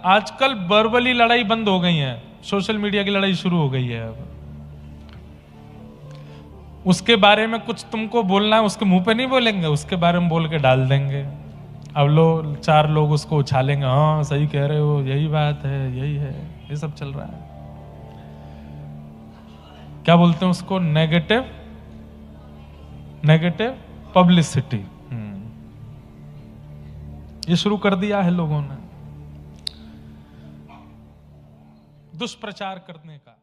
आजकल वर्बली लड़ाई बंद हो गई है, सोशल मीडिया की लड़ाई शुरू हो गई है। अब उसके बारे में कुछ तुमको बोलना है, उसके मुंह पे नहीं बोलेंगे, उसके बारे में बोल के डाल देंगे। अब चार लोग उसको उछालेंगे, हाँ सही कह रहे हो, यही बात है, यही है, ये सब चल रहा है। क्या बोलते हैं उसको? Negative publicity. ये शुरू कर दिया है लोगों ने, दुष्प्रचार करने का।